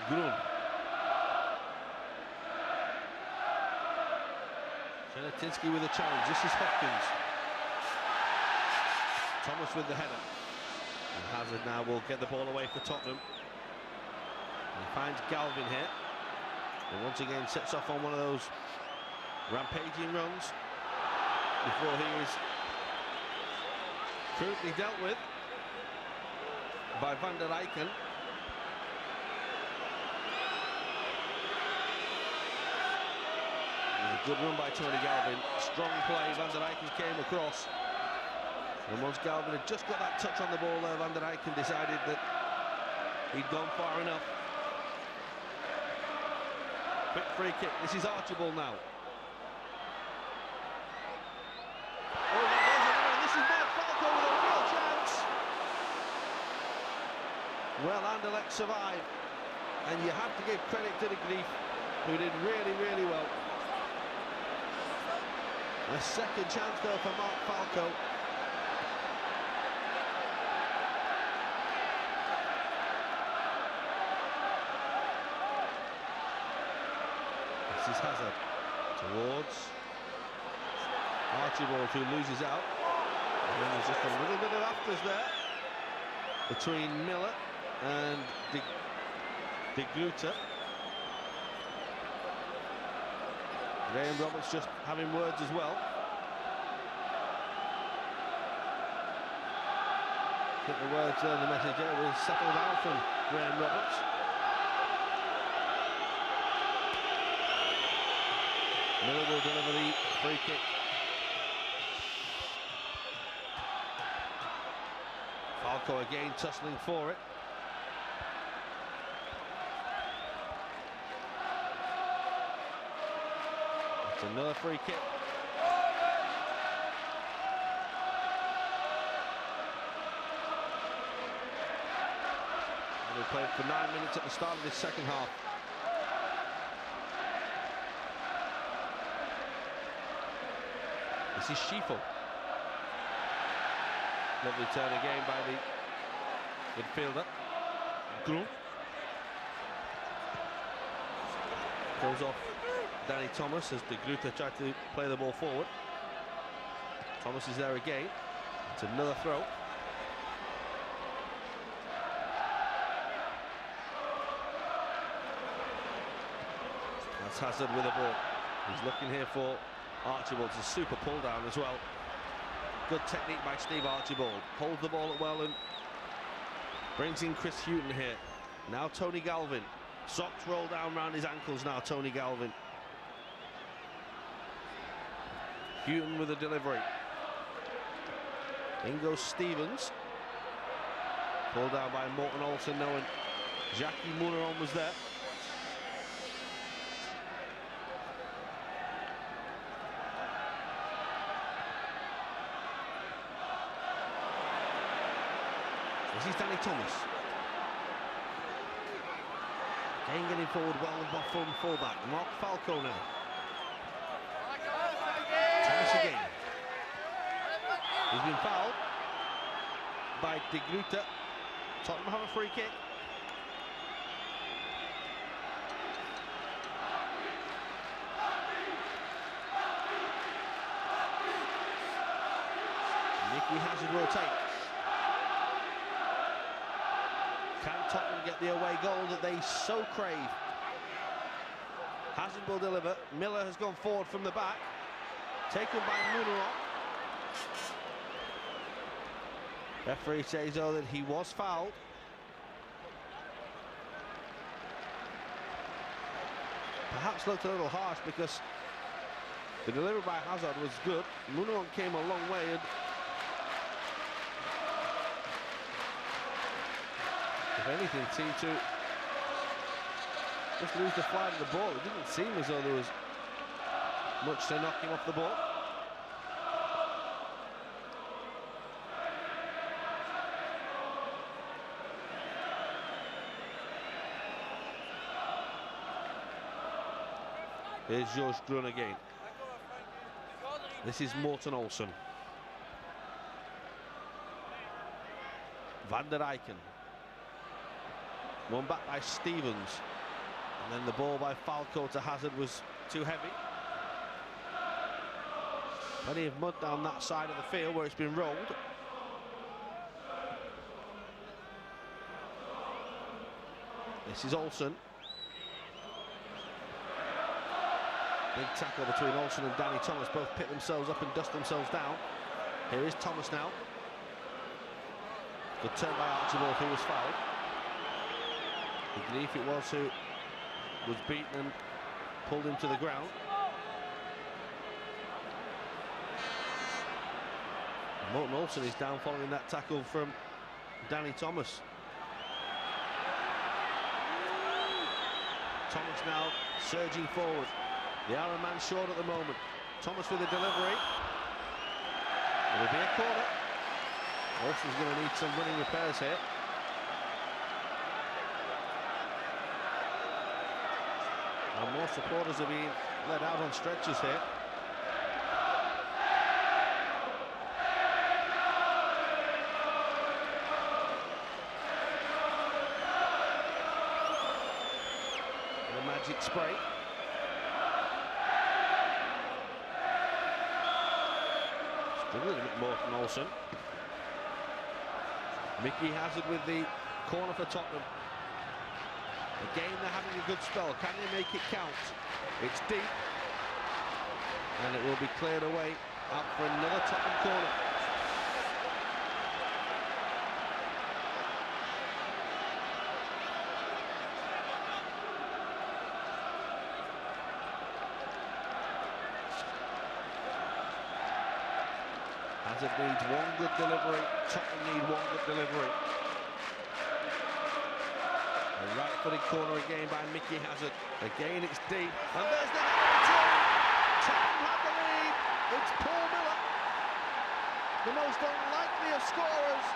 Grun. Cheletinsky with a challenge. This is Hopkins. Thomas with the header. And Hazard now will get the ball away for Tottenham. He finds Galvin here. And once again sets off on one of those rampaging runs before he is crudely dealt with by Van der Eycken. A good run by Tony Galvin. Strong play. Van der Eycken came across. And once Galvin had just got that touch on the ball there, Van der Eycken decided that he'd gone far enough. Quick free kick. This is Archibald now. Oh, that goes in there. This is Mark Falco with a real chance. Well, Anderlecht survived. And you have to give credit to De Gruyter, who did really, really well. A second chance though for Mark Falco. This is Hazard towards Archibald, who loses out. And then there's just a little bit of afters there between Miller and De Gruyter. Graham Roberts just having words as well. I think the words there, the message there was settle down from Graham Roberts. Miller will deliver the free kick. Falco again tussling for it. It's another free kick. And we played for 9 minutes at the start of this second half. This is Schieffel. Lovely turn again by the midfielder. Grun. Goes off Danny Thomas as De Gruyter tried to play the ball forward. Thomas is there again. It's another throw. That's Hazard with the ball. He's looking here for Archibald. It's a super pull down as well. Good technique by Steve Archibald. Holds the ball well and brings in Chris Hughton here. Now Tony Galvin. Socks roll down round his ankles now, Tony Galvin. Hughton with a delivery. In goes Stevens. Pulled down by Morten Olsen, knowing Jackie Muneron was there. This is Danny Thomas. Again getting forward well from fullback. Mark Falco now. Thomas again. He's been fouled by De Gruyter. Tottenham have a free kick. Nicky Hazard will take. Can Tottenham get the away goal that they so crave? Hazard will deliver. Miller has gone forward from the back. Taken by Muneron. Referee says though that he was fouled. Perhaps looked a little harsh because the delivery by Hazard was good. Muneron came a long way and if anything seemed to just lose the flight of the ball. It didn't seem as though there was much to knock him off the ball. Here's George Grun again. This is Morten Olsen. Van der Eycken. Won back by Stevens. And then the ball by Falco to Hazard was too heavy. Plenty of mud down that side of the field where it's been rolled. This is Olsen. Big tackle between Olsen and Danny Thomas. Both pick themselves up and dust themselves down. Here is Thomas now. Good turn by Archibald, who was fouled. If it was who was beaten and pulled him to the ground. Morten Olsen is down following that tackle from Danny Thomas. Thomas now surging forward. The Iron Man short at the moment. Thomas with the delivery. It'll be a corner. Olsen's going to need some running repairs here. And more supporters are being led out on stretchers here. The magic spray. Struggling a bit, Morten Olsen. Mickey Hazard with the corner for Tottenham. Again, they're having a good spell. Can they make it count? It's deep. And it will be cleared away up for another Tottenham corner. Hazard needs one good delivery. Tottenham need one good delivery. A right-footed corner again by Mickey Hazard. Again, it's deep. And there's the penalty. Tottenham have the lead. It's Paul Miller, the most unlikely of scorers.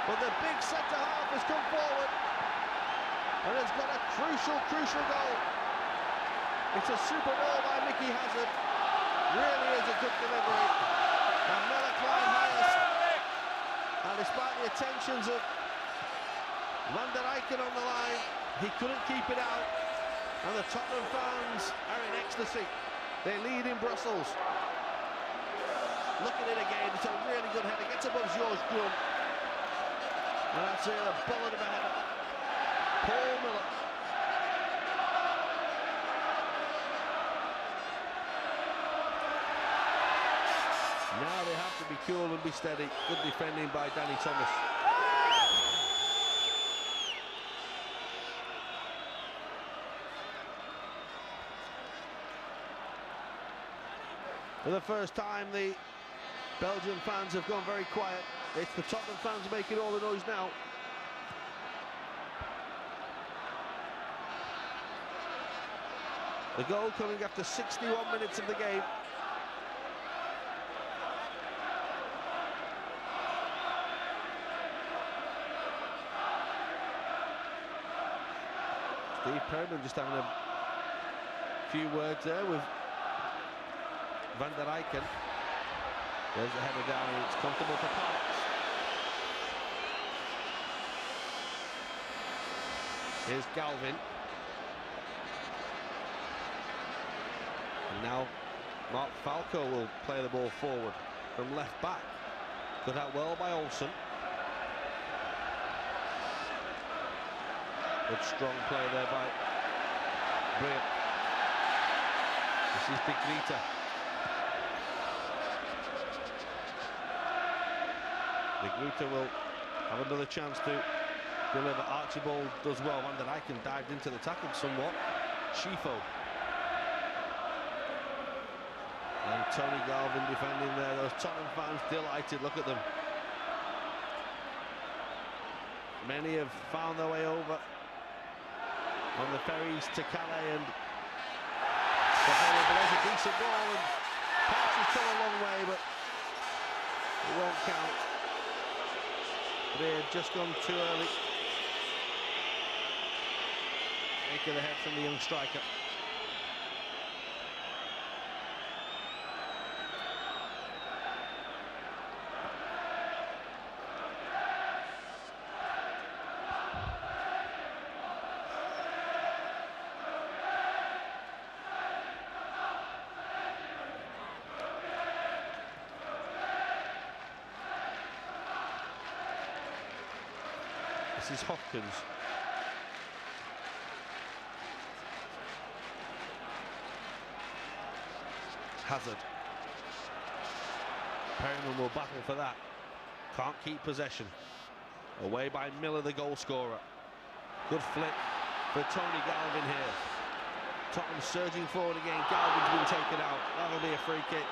But the big centre-half has come forward and has got a crucial goal. It's a super ball by Mickey Hazard. Really is a good delivery. And Miller climbed highest. And despite the attentions of Van der Eycken on the line, he couldn't keep it out. And the Tottenham fans are in ecstasy. They lead in Brussels. Look at it again. It's a really good header. Gets above George Grun. And that's a bullet of a header. Paul Miller. Now they have to be cool and be steady. Good defending by Danny Thomas. For the first time, the Belgian fans have gone very quiet. It's the Tottenham fans making all the noise now. The goal coming after 61 minutes of the game. Steve Perryman just having a few words there with Van der Eycken. There's the header down and it's comfortable for Parks. Here's Galvin. And now Mark Falco will play the ball forward from left back. Cut out well by Olsen. Good strong play there by Brilliant. This is Big Grita. Big Grita will have another chance to deliver. Archibald does well. Van der Eycken dived into the tackle somewhat. Schifo. And Tony Galvin defending there. Those Tottenham fans delighted. Look at them. Many have found their way over on the ferries to Calais, and there's a decent ball, and Parks has come a long way, but it won't count. They had just gone too early. Make it ahead from the young striker. This is Hopkins. Hazard. Perryman will battle for that. Can't keep possession. Away by Miller, the goal scorer. Good flick for Tony Galvin here. Tottenham surging forward again. Galvin's been taken out. That'll be a free kick.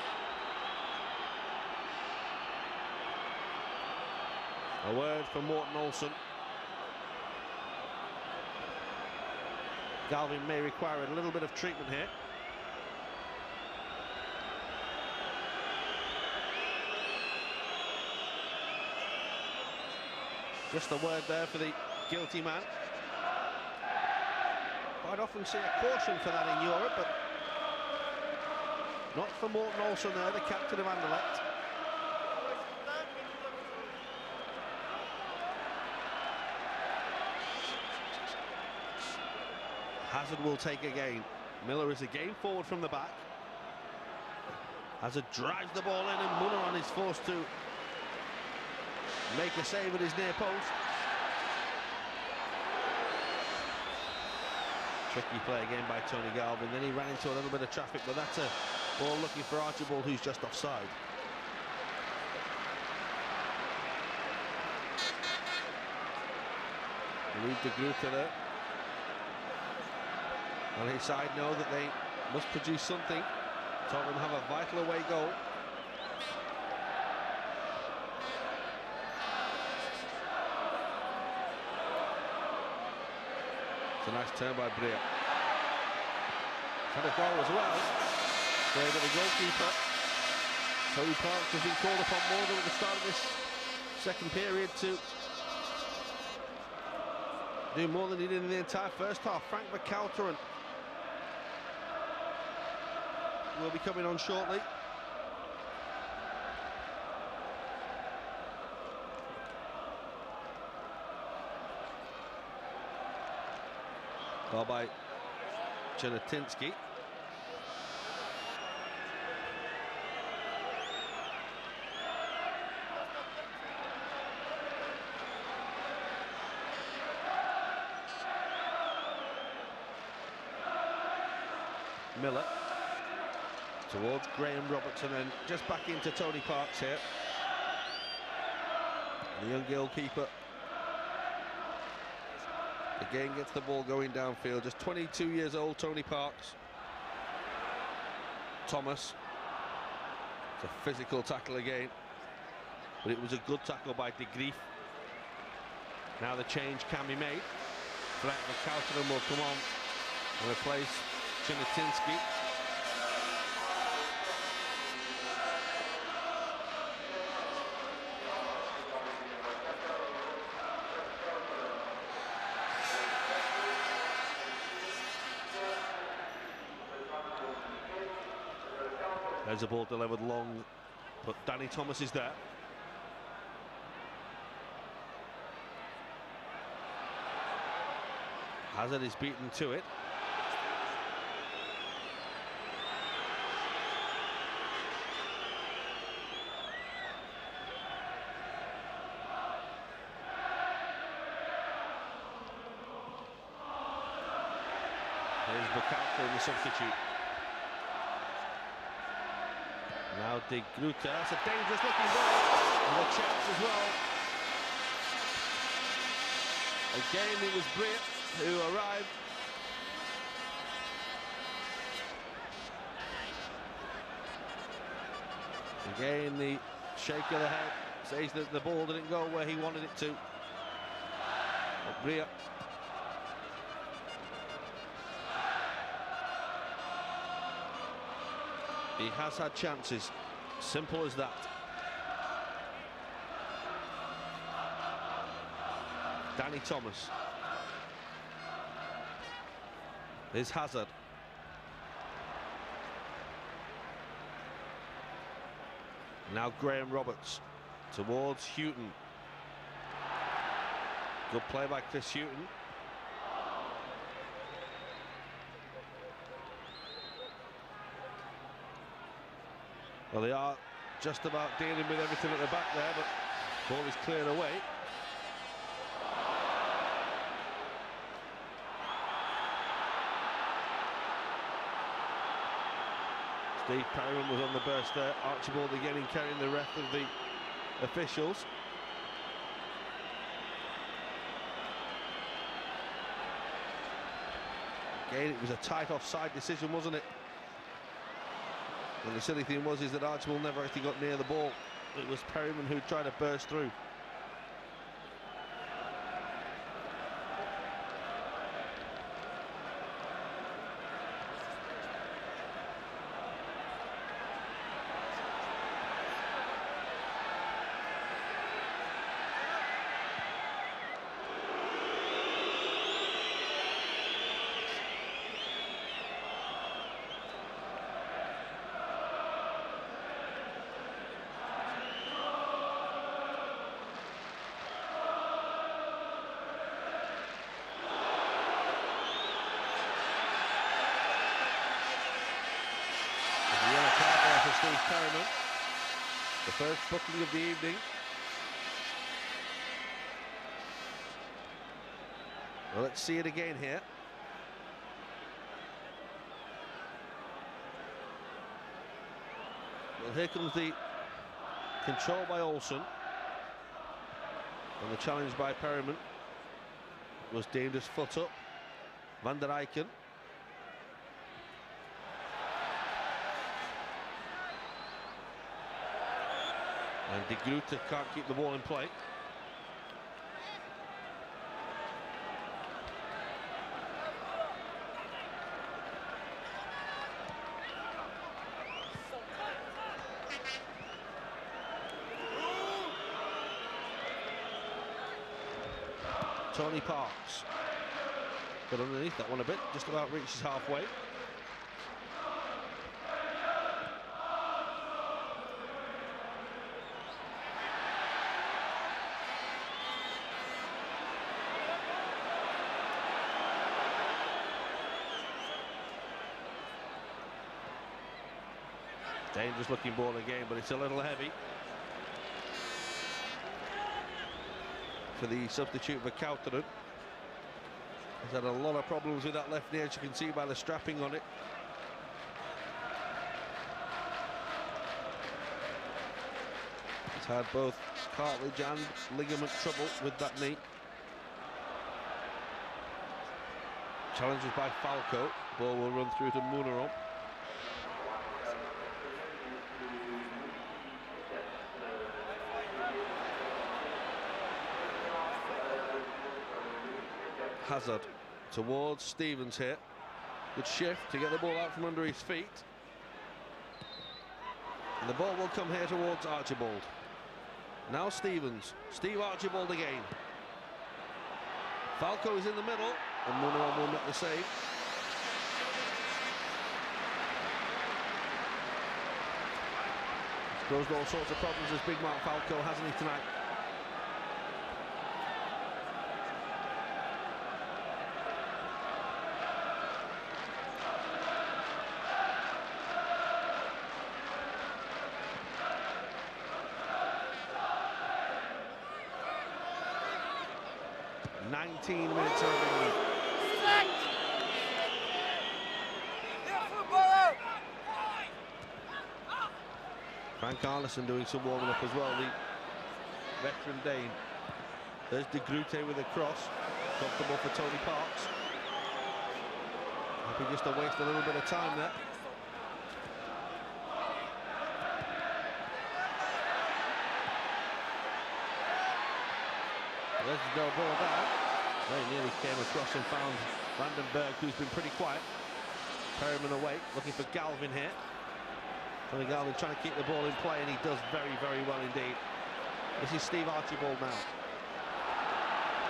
A word for Morten Olsen. Galvin may require a little bit of treatment here. Just a word there for the guilty man. Quite often see a caution for that in Europe, but not for Morten Olsen there, the captain of Anderlecht. Hazard will take again. Miller is again forward from the back. Hazard drives the ball in, and Muller is forced to make a save at his near post. Tricky play again by Tony Galvin. Then he ran into a little bit of traffic, but that's a ball looking for Archibald, who's just offside. Leave the group to there. And his side know that they must produce something. Tottenham have a vital away goal. It's a nice turn by Brea. Had a goal as well. There, but the goalkeeper, Tony Parks, has been called upon more than at the start of this second period to do more than he did in the entire first half. Frank McAlteran will be coming on shortly. Ball by Janatinsky. Miller towards Graham Robertson, and just back into Tony Parks here. The young goalkeeper again gets the ball going downfield. Just 22 years old, Tony Parks. Thomas. It's a physical tackle again, but it was a good tackle by De Grief. Now the change can be made. Frank McAlteran will come on and replace Janatinsky. There's a ball delivered long, but Danny Thomas is there. Hazard is beaten to it. There's McAlteran, the substitute. Now De Groot, that's a dangerous looking ball, and a chance as well. Again it was Brea who arrived. Again the shake of the head says that the ball didn't go where he wanted it to. But Brea He has had chances. Simple as that. Danny Thomas. Here's Hazard. Now Graham Roberts towards Houghton. Good play by Chris Houghton. Well, they are just about dealing with everything at the back there, but ball is cleared away. Steve Perryman was on the burst there. Archibald again in carrying the rest of the officials. Again, it was a tight offside decision, wasn't it? And the silly thing is that Archibald never actually got near the ball. It was Perryman who tried to burst through. Steve Perryman, the first booking of the evening. Well, let's see it again here. Well, here comes the control by Olsen, and the challenge by Perryman was deemed as foot up. Van der Eycken. And De Groot can't keep the ball in play. Tony Parks. Got underneath that one a bit, just about reaches halfway. Dangerous looking ball again, but it's a little heavy for the substitute for Kauteren. He's had a lot of problems with that left knee, as you can see by the strapping on it. He's had both cartilage and ligament trouble with that knee. Challenges by Falco. Ball will run through to Munaron. Hazard towards Stevens here. Good shift to get the ball out from under his feet. And the ball will come here towards Archibald. Now Stevens. Steve Archibald again. Falco is in the middle, and Munaron will make the save. He's caused all sorts of problems as Big Mark Falco, hasn't he, tonight? Minutes remaining. Frank Arneson doing some warming up as well, the veteran Dane. There's De Groot with a cross, comfortable for Tony Parks. Happy just to waste a little bit of time there. There's the goal ball back. Very nearly came across and found Vandenberg, who's been pretty quiet. Perryman away, looking for Galvin here. Tony Galvin trying to keep the ball in play, and he does very, very well indeed. This is Steve Archibald now.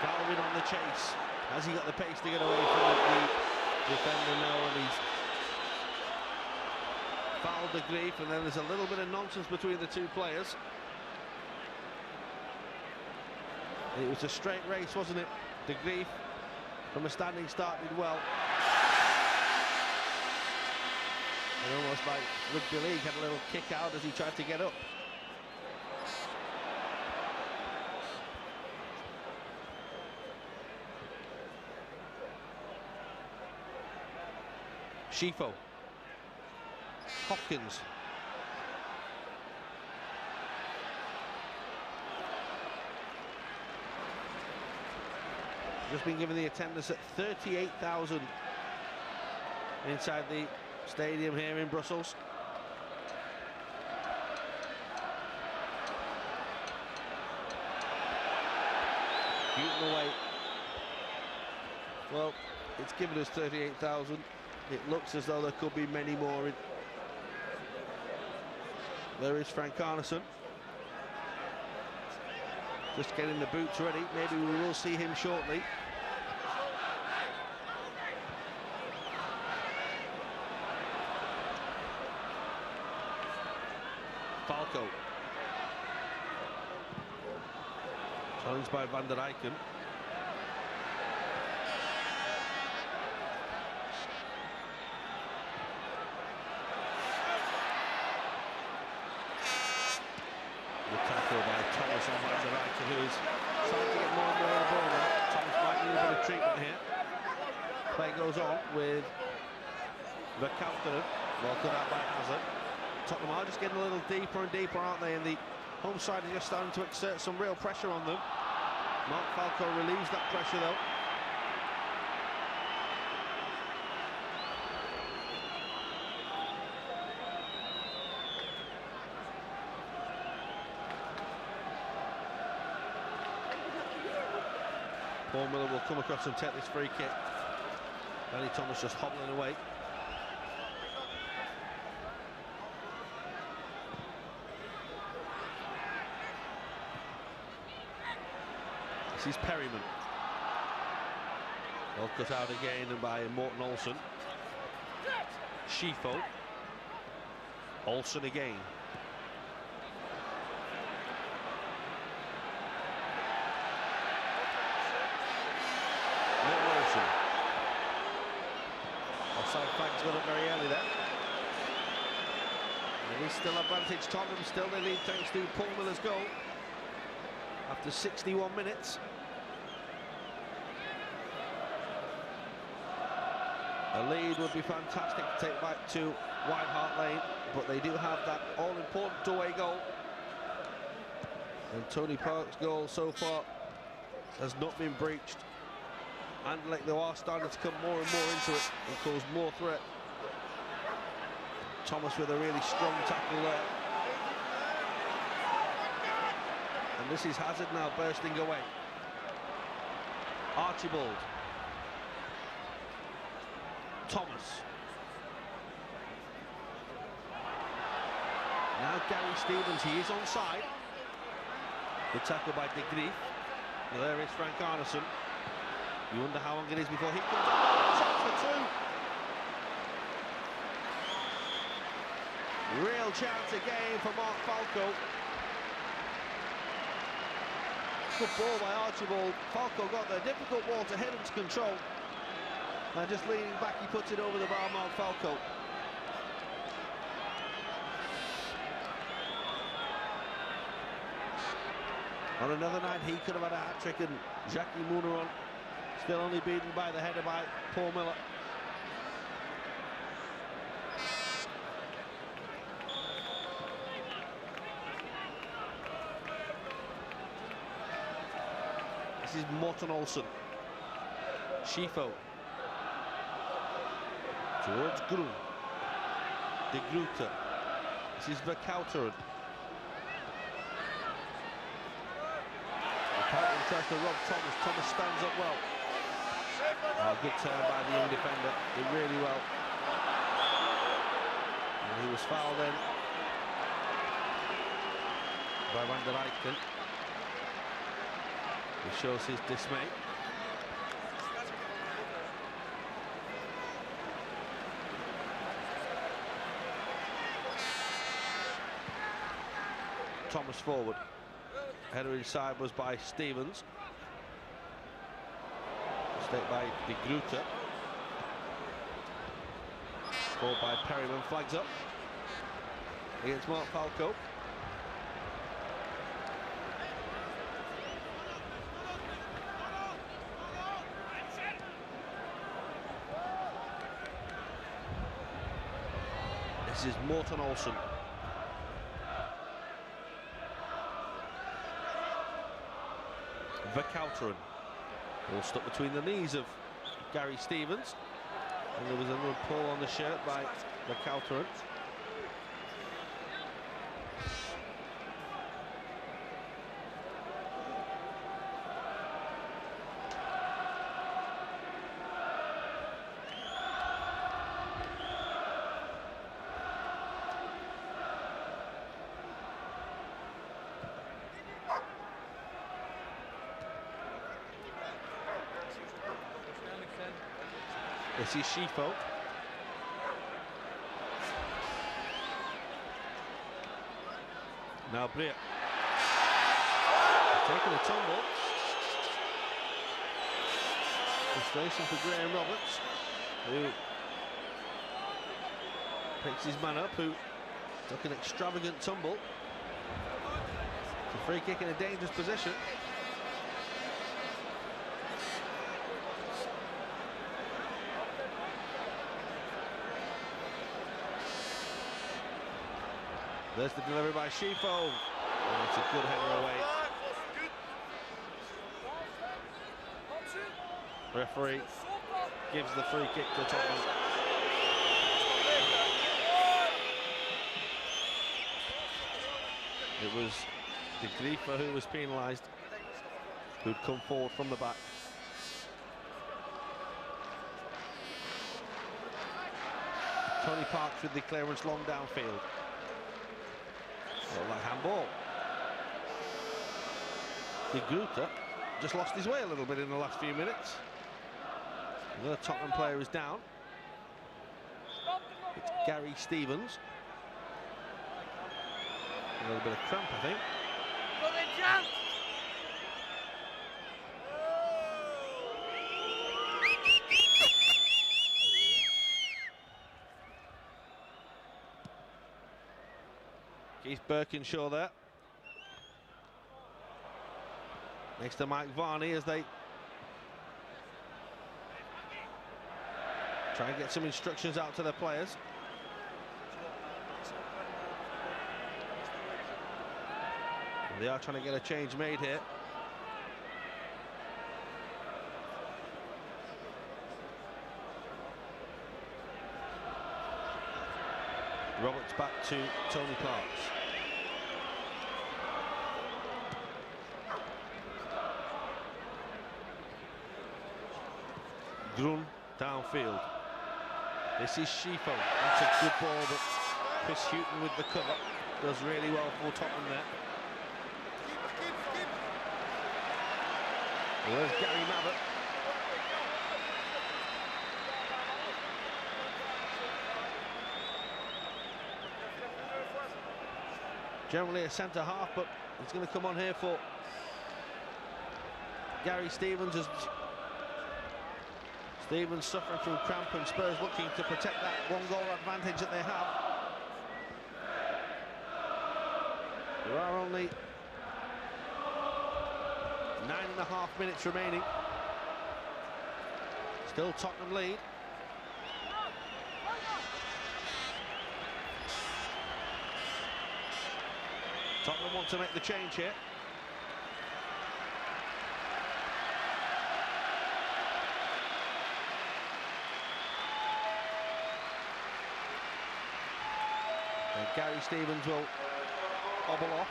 Galvin on the chase. Has he got the pace to get away from the defender? No, and he's fouled the Grief, and then there's a little bit of nonsense between the two players. It was a straight race, wasn't it? De Grief, from a standing start, did well. And almost like rugby league, had a little kick out as he tried to get up. Schifo. Hopkins. Just been given the attendance at 38,000 inside the stadium here in Brussels. Newton away. Well, it's given us 38,000. It looks as though there could be many more. There is Frank Arneson. Just getting the boots ready. Maybe we will see him shortly. Falco. Challenged by Van der Eycken. The tackle by Thomas on Van der Eycken, who is trying to get more and more on the ball now. Thomas might need a bit of treatment here. Play goes on with Verkauteren. Well cut out by Hazard. Tottenham are just getting a little deeper and deeper, aren't they? And the home side is just starting to exert some real pressure on them. Mark Falco relieves that pressure though. Paul Miller will come across and take this free kick. Danny Thomas just hobbling away. This is Perryman. Well cut out again and by Morten Olsen. Schifo. Olsen again. Morten Olsen. Offside flag's got up very early there. And it is still advantage Tottenham, still they lead thanks to Paul Miller's goal. After 61 minutes. A lead would be fantastic to take back to White Hart Lane, but they do have that all-important away goal. And Tony Park's goal so far has not been breached. Anderlecht, though, are starting to come more and more into it and cause more threat. Thomas with a really strong tackle there. And this is Hazard now bursting away. Archibald. Thomas. Now Gary Stevens, he is onside. The tackle by De Grief. Well, there is Frank Arneson. You wonder how long it is before he comes up. Chance for two. Real chance again for Mark Falco. Good ball by Archibald. Falco got the difficult ball to hit him to control. And just leaning back, he puts it over the bar, Mark Falco. On another night, he could have had a hat-trick, and Jackie Munaron still only beaten by the header by Paul Miller. This is Morten Olsen. Schifo. Towards Grun. De Groote. This is Verkauteren. Verkauteren tries to rob Thomas. Thomas stands up well. Oh, good turn by the young defender. Did really well. And he was fouled then by Van der Eycken. He shows his dismay. Thomas forward. Header inside was by Stevens. Mistake by De Groote. Ball by Perryman, flags up against Mark Falco. This is Morten Olsen. Verkouteren. Ball stuck between the knees of Gary Stevens. And there was another pull on the shirt by Verkouteren. This is Schifo. Now Breer. Taking a tumble. Frustration for Graham Roberts, who picks his man up, who took an extravagant tumble. It's a free kick in a dangerous position. There's the delivery by Schifo, and it's a good header away. Referee gives the free kick to Tottenham. It was De Groote who was penalised, who'd come forward from the back. Tony Parks with the clearance long downfield. Well, that handball. De Groote just lost his way a little bit in the last few minutes. Another Tottenham player is down. It's Gary Stevens. A little bit of cramp, I think. Keith Birkinshaw there. Next to Mike Varney as they try and get some instructions out to their players. And they are trying to get a change made here. Roberts back to Tony Parks. Grun downfield. This is Schifo. That's a good ball, but Chris Hughton with the cover does really well for Tottenham there. Well, there's Gary Mabbott. Generally a centre half, but he's going to come on here for Gary Stevens, as Stevens suffering from cramp and Spurs looking to protect that one-goal advantage that they have. There are only 9.5 minutes remaining. Still Tottenham lead. Tottenham want to make the change here. And Gary Stevens will hobble off.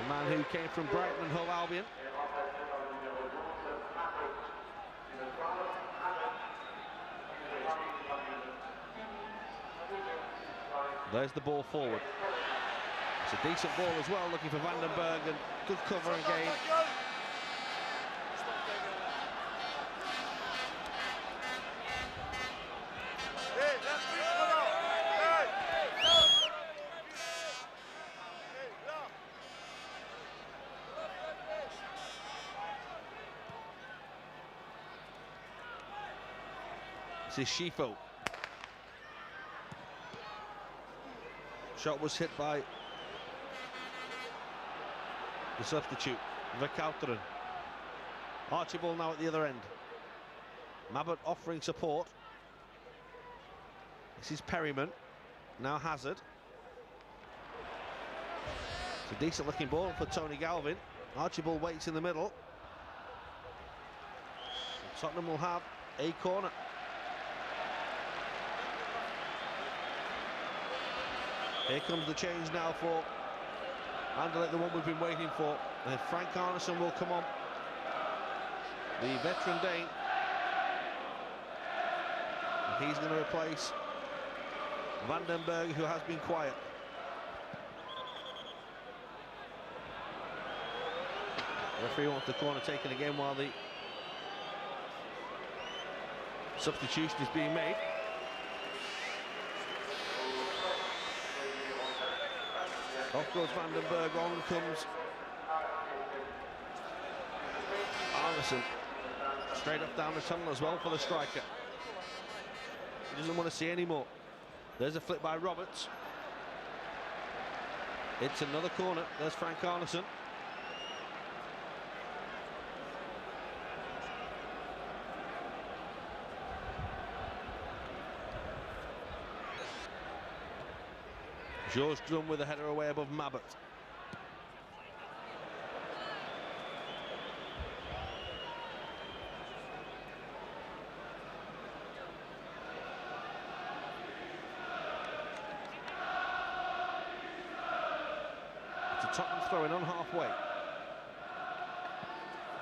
The man who came from Brighton and Hove Albion. There's the ball forward. It's a decent ball as well, looking for Vandenberg, and good cover again. This is Schifo. Shot was hit by the substitute, Verkouteren. Archibald now at the other end. Mabbutt offering support. This is Perryman. Now Hazard. It's a decent looking ball for Tony Galvin. Archibald waits in the middle. Tottenham will have a corner. Here comes the change now for Anderlecht, the one we've been waiting for. And Frank Arneson will come on. The veteran Dane. And he's going to replace Vandenberg, who has been quiet. The referee wants the corner taken again while the substitution is being made. Off goes Vandenberg, on comes Arneson. Straight up down the tunnel as well for the striker. He doesn't want to see any more. There's a flip by Roberts. It's another corner. There's Frank Arneson. George Drum with a header away above Mabbutt. It's a Tottenham throw-in on halfway.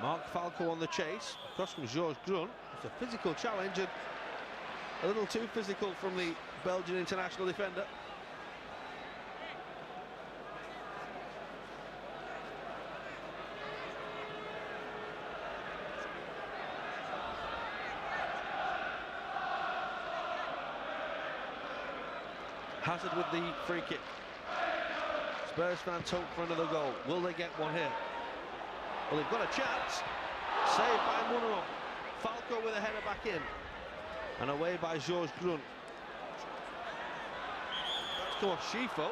Mark Falco on the chase. Across from George Grun. It's a physical challenge, and a little too physical from the Belgian international defender. Hazard with the free kick. Spurs fans hope for another goal. Will they get one here? Well, they've got a chance. Saved by Munro. Falco with a header back in. And away by George Grun. Let's go off Schifo.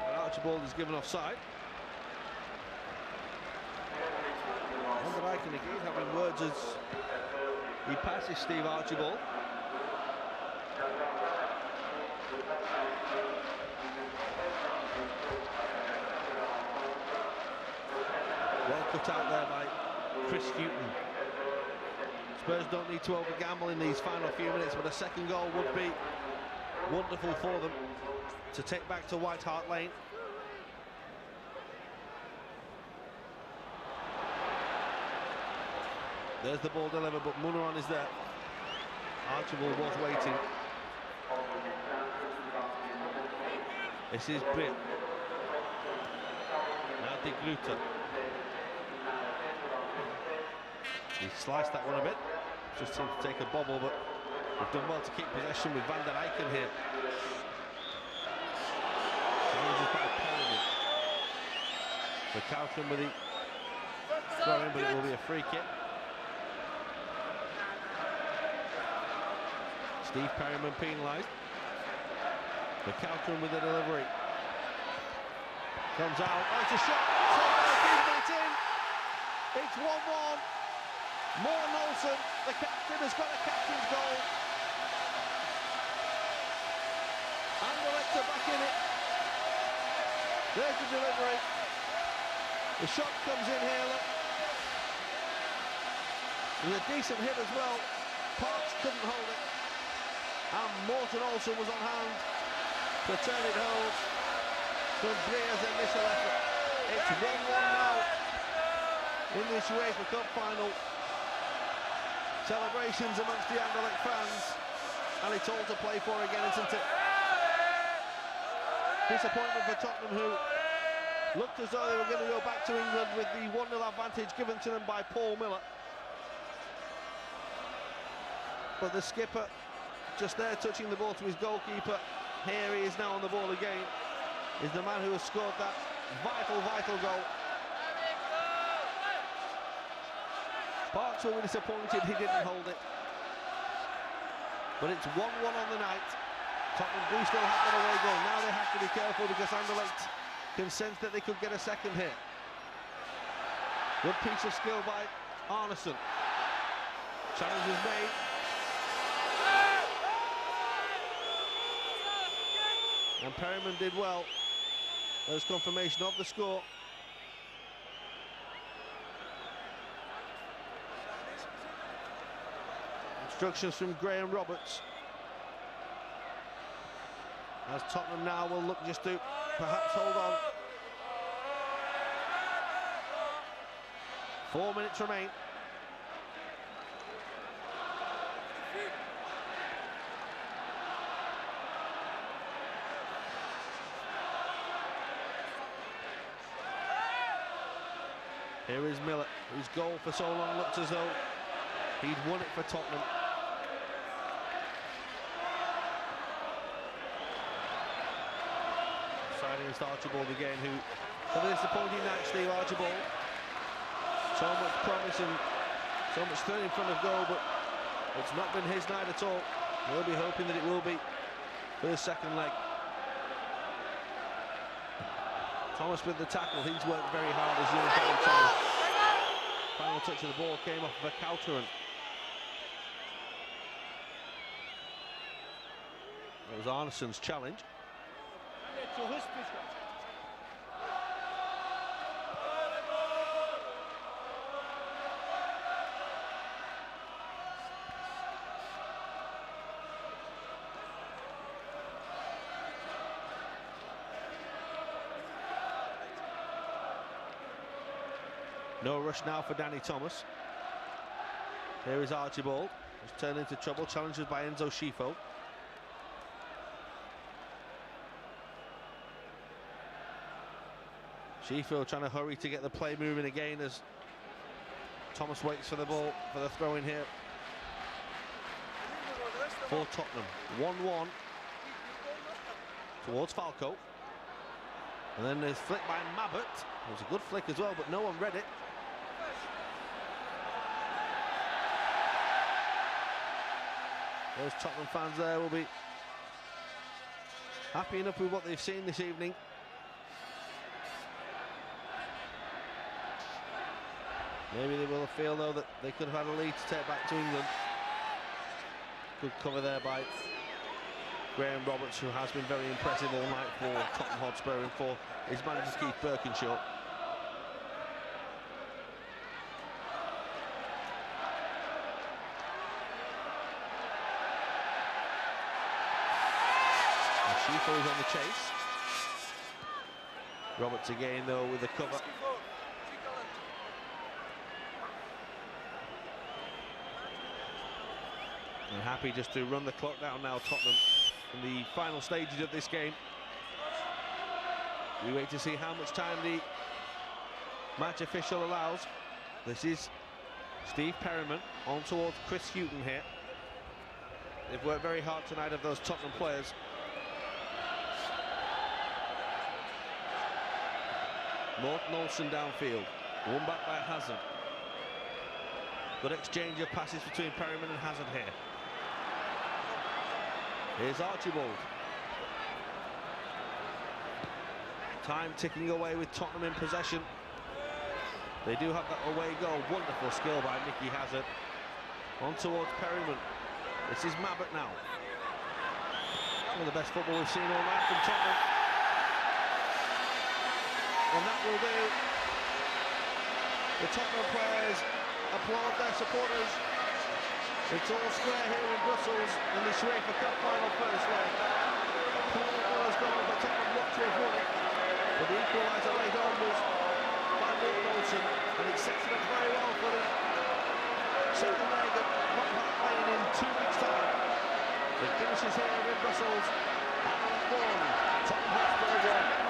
And Archibald is given offside. Van der Eyck again having words as he passes Steve Archibald. Well cut out there by Chris Hughton. Spurs don't need to over-gamble in these final few minutes, but a second goal would be wonderful for them to take back to White Hart Lane. There's the ball delivered, but Munron is there. Archibald was waiting. This is Britt. Now De Gruyter. He sliced that one a bit. Just seemed to take a bobble, but we've done well to keep possession with Van der Eyck here. Challenges by Perryman. The Cowton with the throw in, but it will be a free kick. Steve Perryman penalised. The Cowton with the delivery. Comes out. Oh, it's a shot. It's in. It's 1-1. Morten Olsen, the captain, has got a captain's goal. Anderlecht are back in it. There's the delivery. The shot comes in here, look. It was a decent hit as well. Parks couldn't hold it. And Morten Olsen was on hand to turn it home from Brea's initial effort. It's 1-1 now in this UEFA Cup Final. Celebrations amongst the Anderlecht fans, and it's all to play for again, isn't it? Disappointment for Tottenham, who looked as though they were going to go back to England with the 1-0 advantage given to them by Paul Miller. But the skipper just there touching the ball to his goalkeeper. Here he is now on the ball again. Is the man who has scored that vital goal. Parks will be disappointed he didn't hold it. But it's 1-1 on the night. Tottenham do still have that away goal. Now they have to be careful because Anderlecht can sense that they could get a second here. Good piece of skill by Arneson. Challenge is made. And Perryman did well. There's confirmation of the score. Instructions from Graham Roberts. As Tottenham now will look just to perhaps hold on. 4 minutes remain. Here is Miller, whose goal for so long looked as though he'd won it for Tottenham. Signing against Archibald again, who had a disappointing night, Steve Archibald. So much promise and so much threat in front of goal, but it's not been his night at all. We'll be hoping that it will be for the second leg. Thomas with the tackle, he's worked very hard as young Danny Thomas. Final touch of the ball came off of a counter, and it was Arneson's challenge. No rush now for Danny Thomas. Here is Archibald. He's turned into trouble. Challenges by Enzo Schifo. Schifo trying to hurry to get the play moving again as Thomas waits for the ball for the throw in here for Tottenham. 1-1 towards Falco. And then there's flick by Mabbott. It was a good flick as well, but no one read it. Those Tottenham fans there will be happy enough with what they've seen this evening. Maybe they will feel, though, that they could have had a lead to take back to England. Good cover there by Graham Roberts, who has been very impressive all night for Tottenham Hotspur and for his manager Keith Birkinshaw. Schifo is on the chase. Roberts again, though, with the cover. And happy just to run the clock down now, Tottenham, in the final stages of this game. We wait to see how much time the match official allows. This is Steve Perryman on towards Chris Hughton here. They've worked very hard tonight, of those Tottenham players. Morten Olsen downfield, won back by Hazard. Good exchange of passes between Perryman and Hazard here. Here's Archibald. Time ticking away with Tottenham in possession. They do have that away goal. Wonderful skill by Mickey Hazard. On towards Perryman. This is Mabbott now. Some of the best football we've seen all night from Tottenham. And that will do. The Tottenham players applaud their supporters. It's all square here in Brussels in the UEFA Cup Final first leg. Paul Miller's gone, but Tottenham looked to have won it. But the equaliser late on was by Morten Olsen, and it sets it up very well for the second leg at Rock Park Lane in 2 weeks' time. It finishes here in Brussels Anderlecht 1, Tottenham 1.